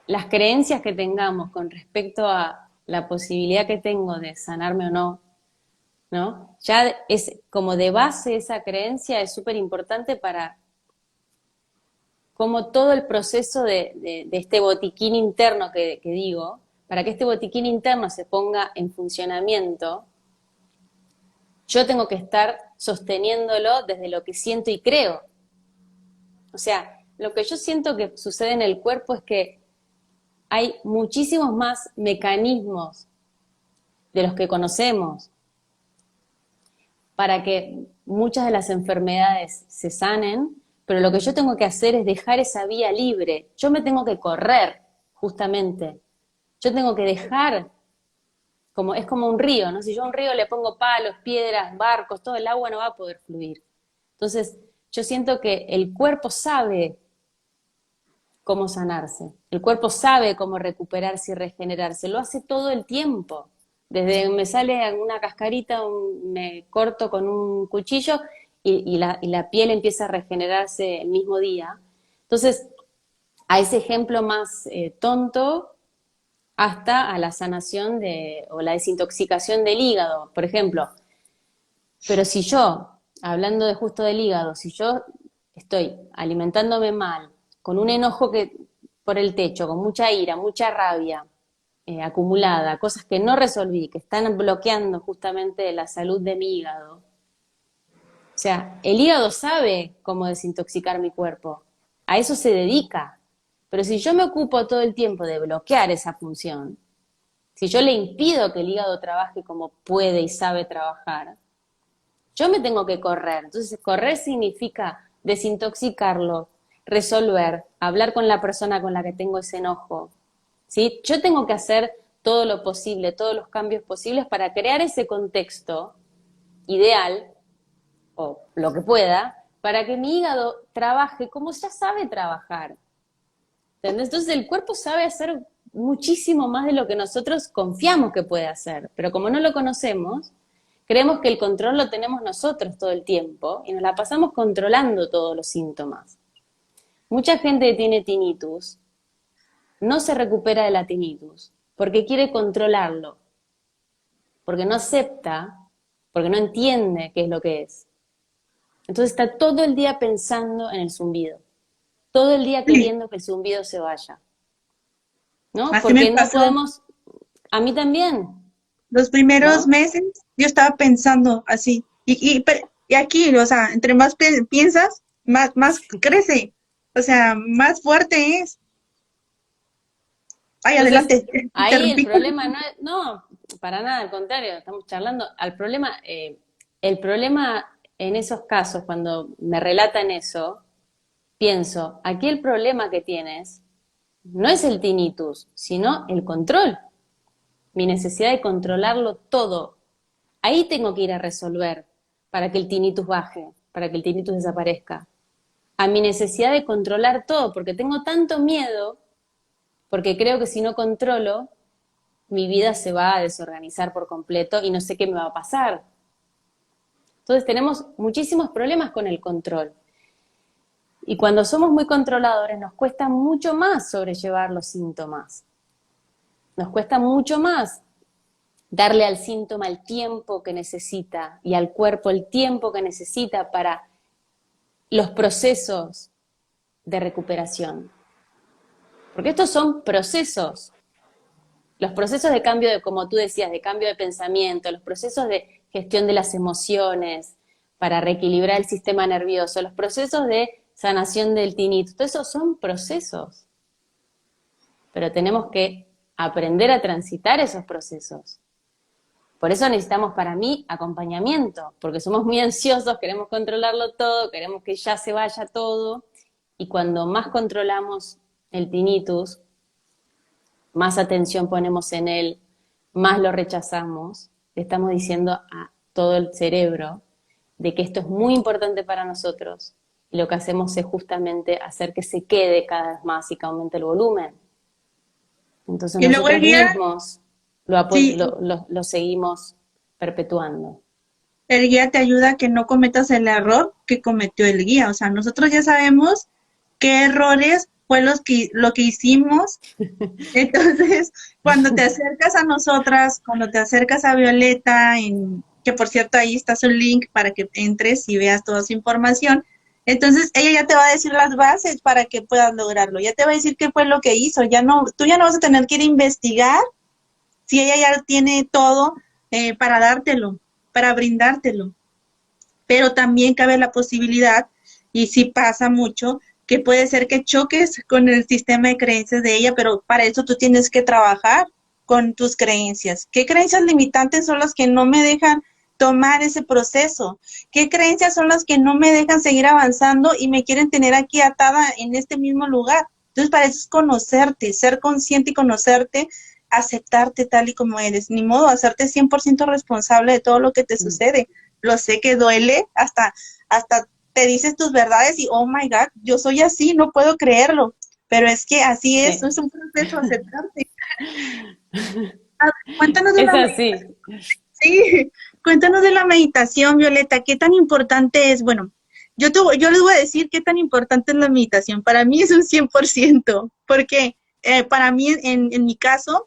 las creencias que tengamos con respecto a la posibilidad que tengo de sanarme o no, ¿no? Ya es como de base esa creencia es súper importante para como todo el proceso de este botiquín interno que digo, para que este botiquín interno se ponga en funcionamiento, yo tengo que estar sosteniéndolo desde lo que siento y creo. O sea, lo que yo siento que sucede en el cuerpo es que hay muchísimos más mecanismos de los que conocemos para que muchas de las enfermedades se sanen, pero lo que yo tengo que hacer es dejar esa vía libre. Yo me tengo que correr, justamente. Yo tengo que dejar, es como un río, ¿no? Si yo a un río le pongo palos, piedras, barcos, todo el agua no va a poder fluir. Entonces, yo siento que el cuerpo sabe cómo sanarse, el cuerpo sabe cómo recuperarse y regenerarse, lo hace todo el tiempo. Desde me sale una cascarita, me corto con un cuchillo y la piel empieza a regenerarse el mismo día. Entonces, a ese ejemplo más tonto, hasta a la sanación o la desintoxicación del hígado, por ejemplo. Pero si yo, hablando de justo del hígado, si yo estoy alimentándome mal, con un enojo por el techo, con mucha ira, mucha rabia acumulada, cosas que no resolví, que están bloqueando justamente la salud de mi hígado. O sea, el hígado sabe cómo desintoxicar mi cuerpo, a eso se dedica. Pero si yo me ocupo todo el tiempo de bloquear esa función, si yo le impido que el hígado trabaje como puede y sabe trabajar, yo me tengo que correr. Entonces, correr significa desintoxicarlo, resolver, hablar con la persona con la que tengo ese enojo, ¿sí? Yo tengo que hacer todo lo posible, todos los cambios posibles para crear ese contexto ideal, o lo que pueda, para que mi hígado trabaje como ya sabe trabajar. ¿Entendés? Entonces el cuerpo sabe hacer muchísimo más de lo que nosotros confiamos que puede hacer, pero como no lo conocemos, creemos que el control lo tenemos nosotros todo el tiempo y nos la pasamos controlando todos los síntomas. Mucha gente que tiene tinnitus no se recupera de la tinnitus porque quiere controlarlo, porque no acepta, porque no entiende qué es lo que es. Entonces está todo el día pensando en el zumbido, todo el día queriendo que el zumbido se vaya, ¿no? Así me Porque no pasó. podemos, a mí también, Los primeros ¿no? meses yo estaba pensando así. Y aquí, o sea, entre más piensas, más crece. O sea, más fuerte es. Ay, Entonces, adelante, te ahí el interrumpí. problema no, para nada, al contrario, estamos charlando. El problema en esos casos, cuando me relatan eso, pienso, aquí el problema que tienes no es el tinnitus, sino el control, mi necesidad de controlarlo todo. Ahí tengo que ir a resolver para que el tinnitus baje, para que el tinnitus desaparezca. A mi necesidad de controlar todo, porque tengo tanto miedo, porque creo que si no controlo, mi vida se va a desorganizar por completo y no sé qué me va a pasar. Entonces tenemos muchísimos problemas con el control. Y cuando somos muy controladores nos cuesta mucho más sobrellevar los síntomas. Nos cuesta mucho más darle al síntoma el tiempo que necesita y al cuerpo el tiempo que necesita para los procesos de recuperación. Porque estos son procesos. Los procesos de cambio de, como tú decías, de cambio de pensamiento, los procesos de gestión de las emociones para reequilibrar el sistema nervioso, los procesos de sanación del tinnitus, todo eso son procesos. Pero tenemos que aprender a transitar esos procesos. Por eso necesitamos, para mí, acompañamiento, porque somos muy ansiosos, queremos controlarlo todo, queremos que ya se vaya todo, y cuando más controlamos el tinnitus, más atención ponemos en él, más lo rechazamos, le estamos diciendo a todo el cerebro de que esto es muy importante para nosotros, y lo que hacemos es justamente hacer que se quede cada vez más y que aumente el volumen. Entonces Y luego el nosotros guía, mismos sí, lo seguimos perpetuando. el guía te ayuda a que no cometas el error que cometió el guía. O sea, nosotros ya sabemos qué errores fue lo que hicimos. Entonces, cuando te acercas a nosotras, cuando te acercas a Violeta, que por cierto ahí está su link para que entres y veas toda su información, entonces ella ya te va a decir las bases para que puedas lograrlo, ya te va a decir qué fue lo que hizo, ya no, tú ya no vas a tener que ir a investigar si ella ya tiene todo para dártelo, para brindártelo. Pero también cabe la posibilidad, y sí pasa mucho, que puede ser que choques con el sistema de creencias de ella, pero para eso tú tienes que trabajar con tus creencias. ¿Qué creencias limitantes son las que no me dejan tomar ese proceso? ¿Qué creencias son las que no me dejan seguir avanzando y me quieren tener aquí atada en este mismo lugar? Entonces, para eso es conocerte, ser consciente y conocerte, aceptarte tal y como eres. Ni modo, hacerte 100% responsable de todo lo que te sucede. Lo sé que duele, hasta te dices tus verdades y, oh my God, yo soy así, no puedo creerlo. Pero es que así es, Sí. no es un proceso aceptarte. A ver, cuéntanos de Es la así. meditación. Sí, cuéntanos de la meditación, Violeta, ¿qué tan importante es? Bueno, yo les voy a decir qué tan importante es la meditación. Para mí es un 100%, porque para mí, en mi caso,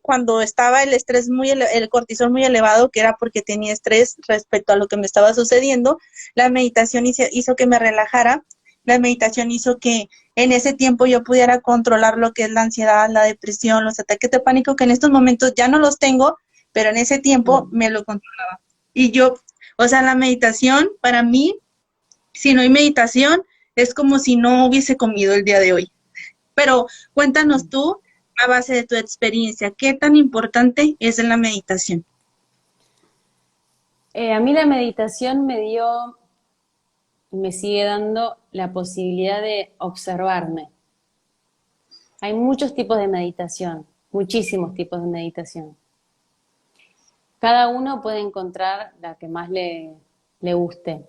cuando estaba el estrés el cortisol muy elevado, que era porque tenía estrés respecto a lo que me estaba sucediendo, la meditación hizo que me relajara, la meditación hizo que en ese tiempo yo pudiera controlar lo que es la ansiedad, la depresión, los ataques de pánico, que en estos momentos ya no los tengo, pero en ese tiempo me lo controlaba. Y yo, o sea, la meditación para mí, si no hay meditación, es como si no hubiese comido el día de hoy. Pero cuéntanos tú, a base de tu experiencia, ¿qué tan importante es la meditación? A mí la meditación me dio y me sigue dando la posibilidad de observarme. Hay muchos tipos de meditación, muchísimos tipos de meditación. Cada uno puede encontrar la que más le guste.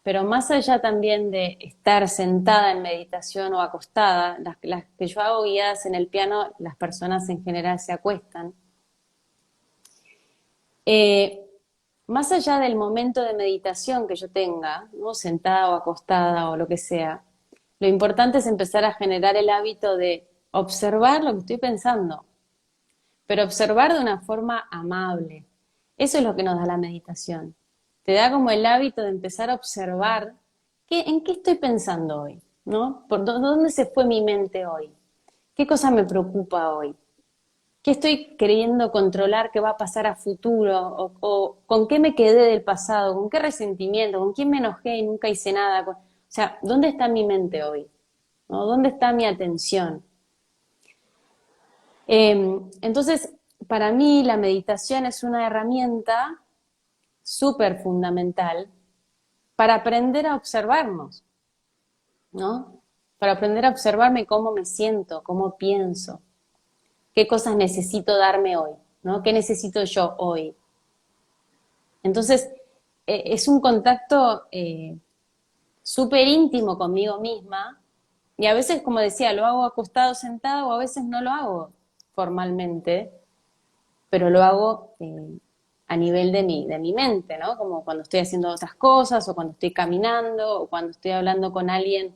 Pero más allá también de estar sentada en meditación o acostada, las que yo hago guiadas en el piano, las personas en general se acuestan. Más allá del momento de meditación que yo tenga, ¿no? Sentada o acostada o lo que sea, lo importante es empezar a generar el hábito de observar lo que estoy pensando, pero observar de una forma amable. Eso es lo que nos da la meditación. Te da como el hábito de empezar a observar en qué estoy pensando hoy, ¿no? ¿Por dónde se fue mi mente hoy? ¿Qué cosa me preocupa hoy? ¿Qué estoy queriendo controlar que va a pasar a futuro? ¿O con qué me quedé del pasado? ¿Con qué resentimiento? ¿Con quién me enojé y nunca hice nada? O sea, ¿dónde está mi mente hoy? ¿No? ¿Dónde está mi atención? Entonces, para mí la meditación es una herramienta súper fundamental para aprender a observarnos, ¿no? Para aprender a observarme cómo me siento, cómo pienso, qué cosas necesito darme hoy, ¿no? ¿Qué necesito yo hoy? Entonces, es un contacto súper íntimo conmigo misma y a veces, como decía, lo hago acostado, sentado o a veces no lo hago formalmente, pero lo hago a nivel de mi mente, ¿no? Como cuando estoy haciendo otras cosas o cuando estoy caminando o cuando estoy hablando con alguien,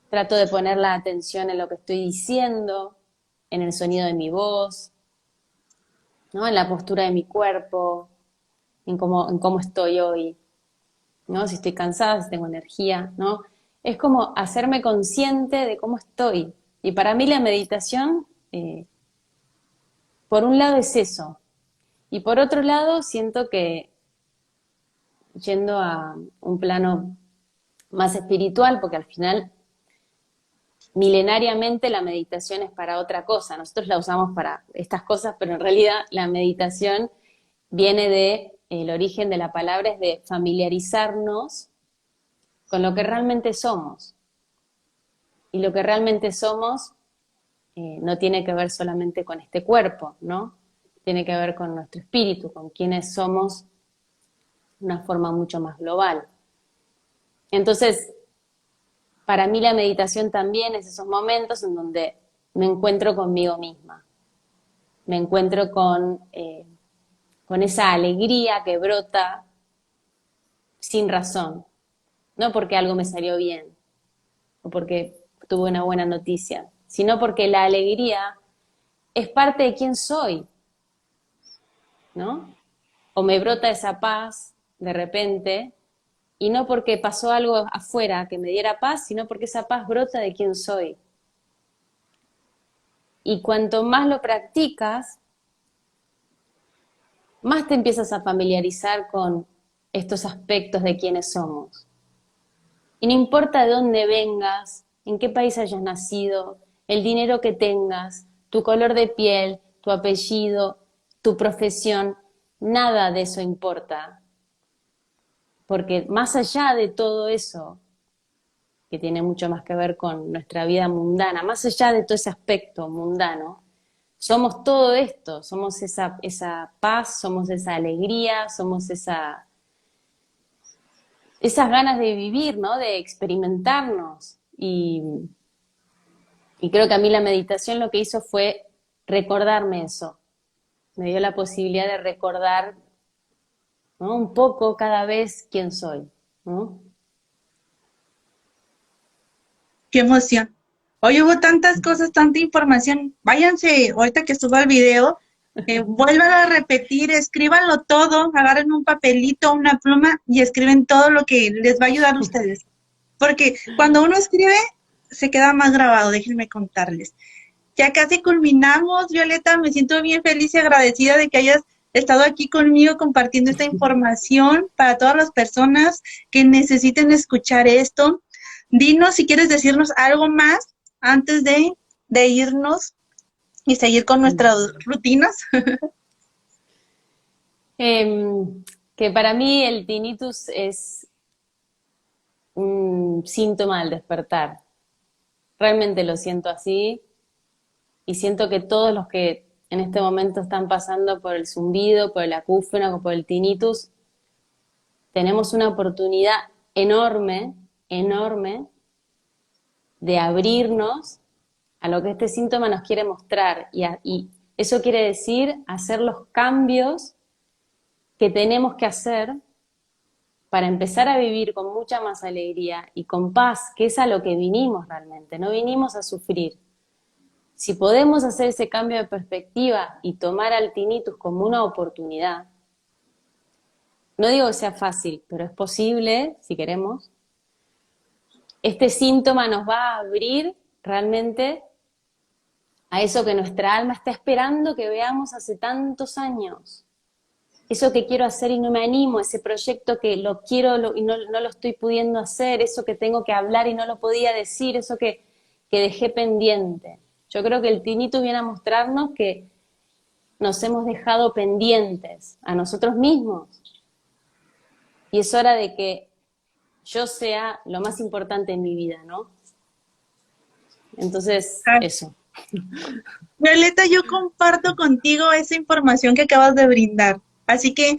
trato de poner la atención en lo que estoy diciendo, en el sonido de mi voz, ¿no? En la postura de mi cuerpo, en cómo estoy hoy, ¿no? Si estoy cansada, si tengo energía, ¿no? Es como hacerme consciente de cómo estoy. Y para mí la meditación, por un lado es eso. Y por otro lado, siento que yendo a un plano más espiritual, porque al final, milenariamente la meditación es para otra cosa. Nosotros la usamos para estas cosas, pero en realidad la meditación viene el origen de la palabra es de familiarizarnos con lo que realmente somos. Y lo que realmente somos no tiene que ver solamente con este cuerpo, ¿no? Tiene que ver con nuestro espíritu, con quienes somos de una forma mucho más global. Entonces, para mí la meditación también es esos momentos en donde me encuentro conmigo misma, me encuentro con esa alegría que brota sin razón, no porque algo me salió bien o porque tuve una buena noticia, sino porque la alegría es parte de quién soy, ¿no? O me brota esa paz de repente, y no porque pasó algo afuera que me diera paz, sino porque esa paz brota de quién soy. Y cuanto más lo practicas, más te empiezas a familiarizar con estos aspectos de quiénes somos. Y no importa de dónde vengas, en qué país hayas nacido, el dinero que tengas, tu color de piel, tu apellido, tu profesión, nada de eso importa. Porque más allá de todo eso, que tiene mucho más que ver con nuestra vida mundana, más allá de todo ese aspecto mundano, somos todo esto, somos esa paz, somos esa alegría, somos esas ganas de vivir, ¿no? De experimentarnos. Y creo que a mí la meditación lo que hizo fue recordarme eso. Me dio la posibilidad de recordar, ¿no? Un poco cada vez quién soy, ¿no? Qué emoción. Hoy hubo tantas cosas, tanta información. Váyanse, ahorita que suba el video, vuelvan a repetir, escríbanlo todo, agarren un papelito, una pluma y escriben todo lo que les va a ayudar a ustedes. Porque cuando uno escribe, se queda más grabado, déjenme contarles. Ya casi culminamos, Violeta, me siento bien feliz y agradecida de que hayas estado aquí conmigo compartiendo esta información para todas las personas que necesiten escuchar esto. Dinos si quieres decirnos algo más antes de irnos y seguir con nuestras rutinas. Que para mí el tinnitus es un síntoma del despertar. Realmente lo siento así y siento que todos los que en este momento están pasando por el zumbido, por el acúfeno, o por el tinnitus, tenemos una oportunidad enorme, enorme, de abrirnos a lo que este síntoma nos quiere mostrar. Y eso quiere decir hacer los cambios que tenemos que hacer para empezar a vivir con mucha más alegría y con paz, que es a lo que vinimos realmente, no vinimos a sufrir. Si podemos hacer ese cambio de perspectiva y tomar al tinnitus como una oportunidad, no digo que sea fácil, pero es posible, si queremos, este síntoma nos va a abrir realmente a eso que nuestra alma está esperando que veamos hace tantos años. Eso que quiero hacer y no me animo, ese proyecto que lo quiero y no lo estoy pudiendo hacer, eso que tengo que hablar y no lo podía decir, eso que dejé pendiente. Yo creo que el tinnitus viene a mostrarnos que nos hemos dejado pendientes a nosotros mismos. Y es hora de que yo sea lo más importante en mi vida, ¿no? Entonces, eso. Violeta, yo comparto contigo esa información que acabas de brindar. Así que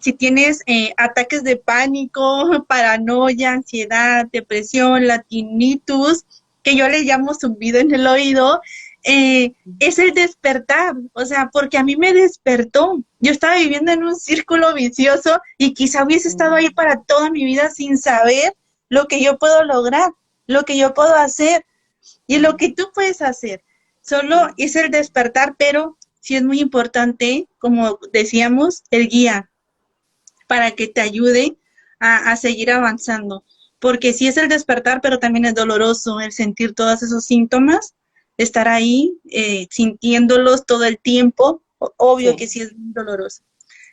si tienes ataques de pánico, paranoia, ansiedad, depresión, la tinnitus, que yo le llamo zumbido en el oído, es el despertar, o sea, porque a mí me despertó. Yo estaba viviendo en un círculo vicioso y quizá hubiese estado ahí para toda mi vida sin saber lo que yo puedo lograr, lo que yo puedo hacer y lo que tú puedes hacer. Solo es el despertar, pero sí es muy importante, como decíamos, el guía, para que te ayude a seguir avanzando. Porque sí es el despertar, pero también es doloroso el sentir todos esos síntomas, estar ahí sintiéndolos todo el tiempo. Obvio Sí. que sí es muy doloroso.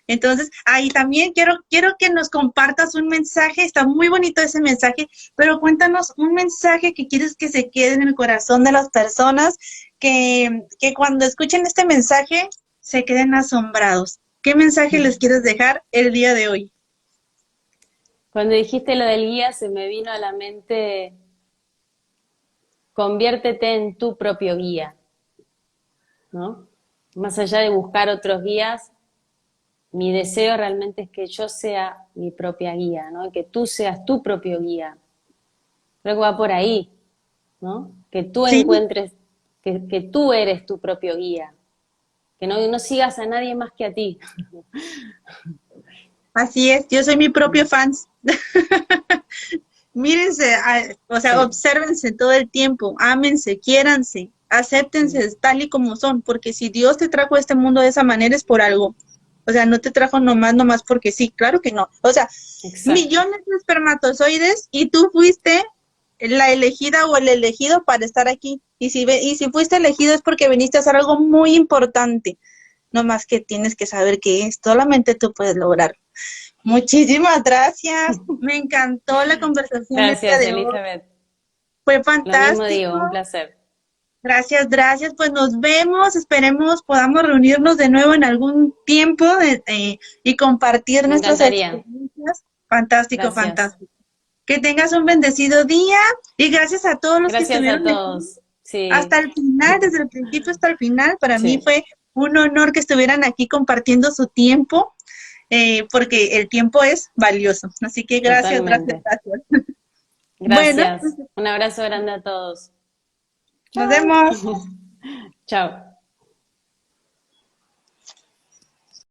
Entonces, ahí también quiero que nos compartas un mensaje, está muy bonito ese mensaje, pero cuéntanos un mensaje que quieres que se quede en el corazón de las personas, que cuando escuchen este mensaje se queden asombrados. ¿Qué mensaje les quieres dejar el día de hoy? Cuando dijiste lo del guía, se me vino a la mente, conviértete en tu propio guía, ¿no? Más allá de buscar otros guías, mi deseo realmente es que yo sea mi propia guía, ¿no? Y que tú seas tu propio guía. Creo que va por ahí, ¿no? Que tú Sí, encuentres, que tú eres tu propio guía. Que no sigas a nadie más que a ti. así es, yo soy mi propio fans. Mírense, o sea, Sí, obsérvense todo el tiempo, ámense, quiéranse, acéptense tal y como son, porque si Dios te trajo a este mundo de esa manera es por algo. O sea, no te trajo nomás porque sí, claro que no. O sea, exacto. millones de espermatozoides y tú fuiste la elegida o el elegido para estar aquí. Y si fuiste elegido es porque viniste a hacer algo muy importante. No más que tienes que saber que es, solamente tú puedes lograrlo. Muchísimas gracias. Me encantó la conversación el día Gracias, de hoy. Elizabeth. Fue Lo mismo fantástico. digo, un placer. Gracias, gracias. Pues nos vemos. Esperemos podamos reunirnos de nuevo en algún tiempo y compartir Me nuestras encantaría. experiencias. Fantástico, Gracias. fantástico. Que tengas un bendecido día y gracias a todos los que Gracias a estuvieron aquí todos. Sí, hasta el final, desde el principio hasta el final. Para mí sí, fue un honor que estuvieran aquí compartiendo su tiempo, porque el tiempo es valioso. Así que gracias, gracias, totalmente. gracias. Bueno, Gracias. Un abrazo grande a todos. nos Chao. vemos. Chao.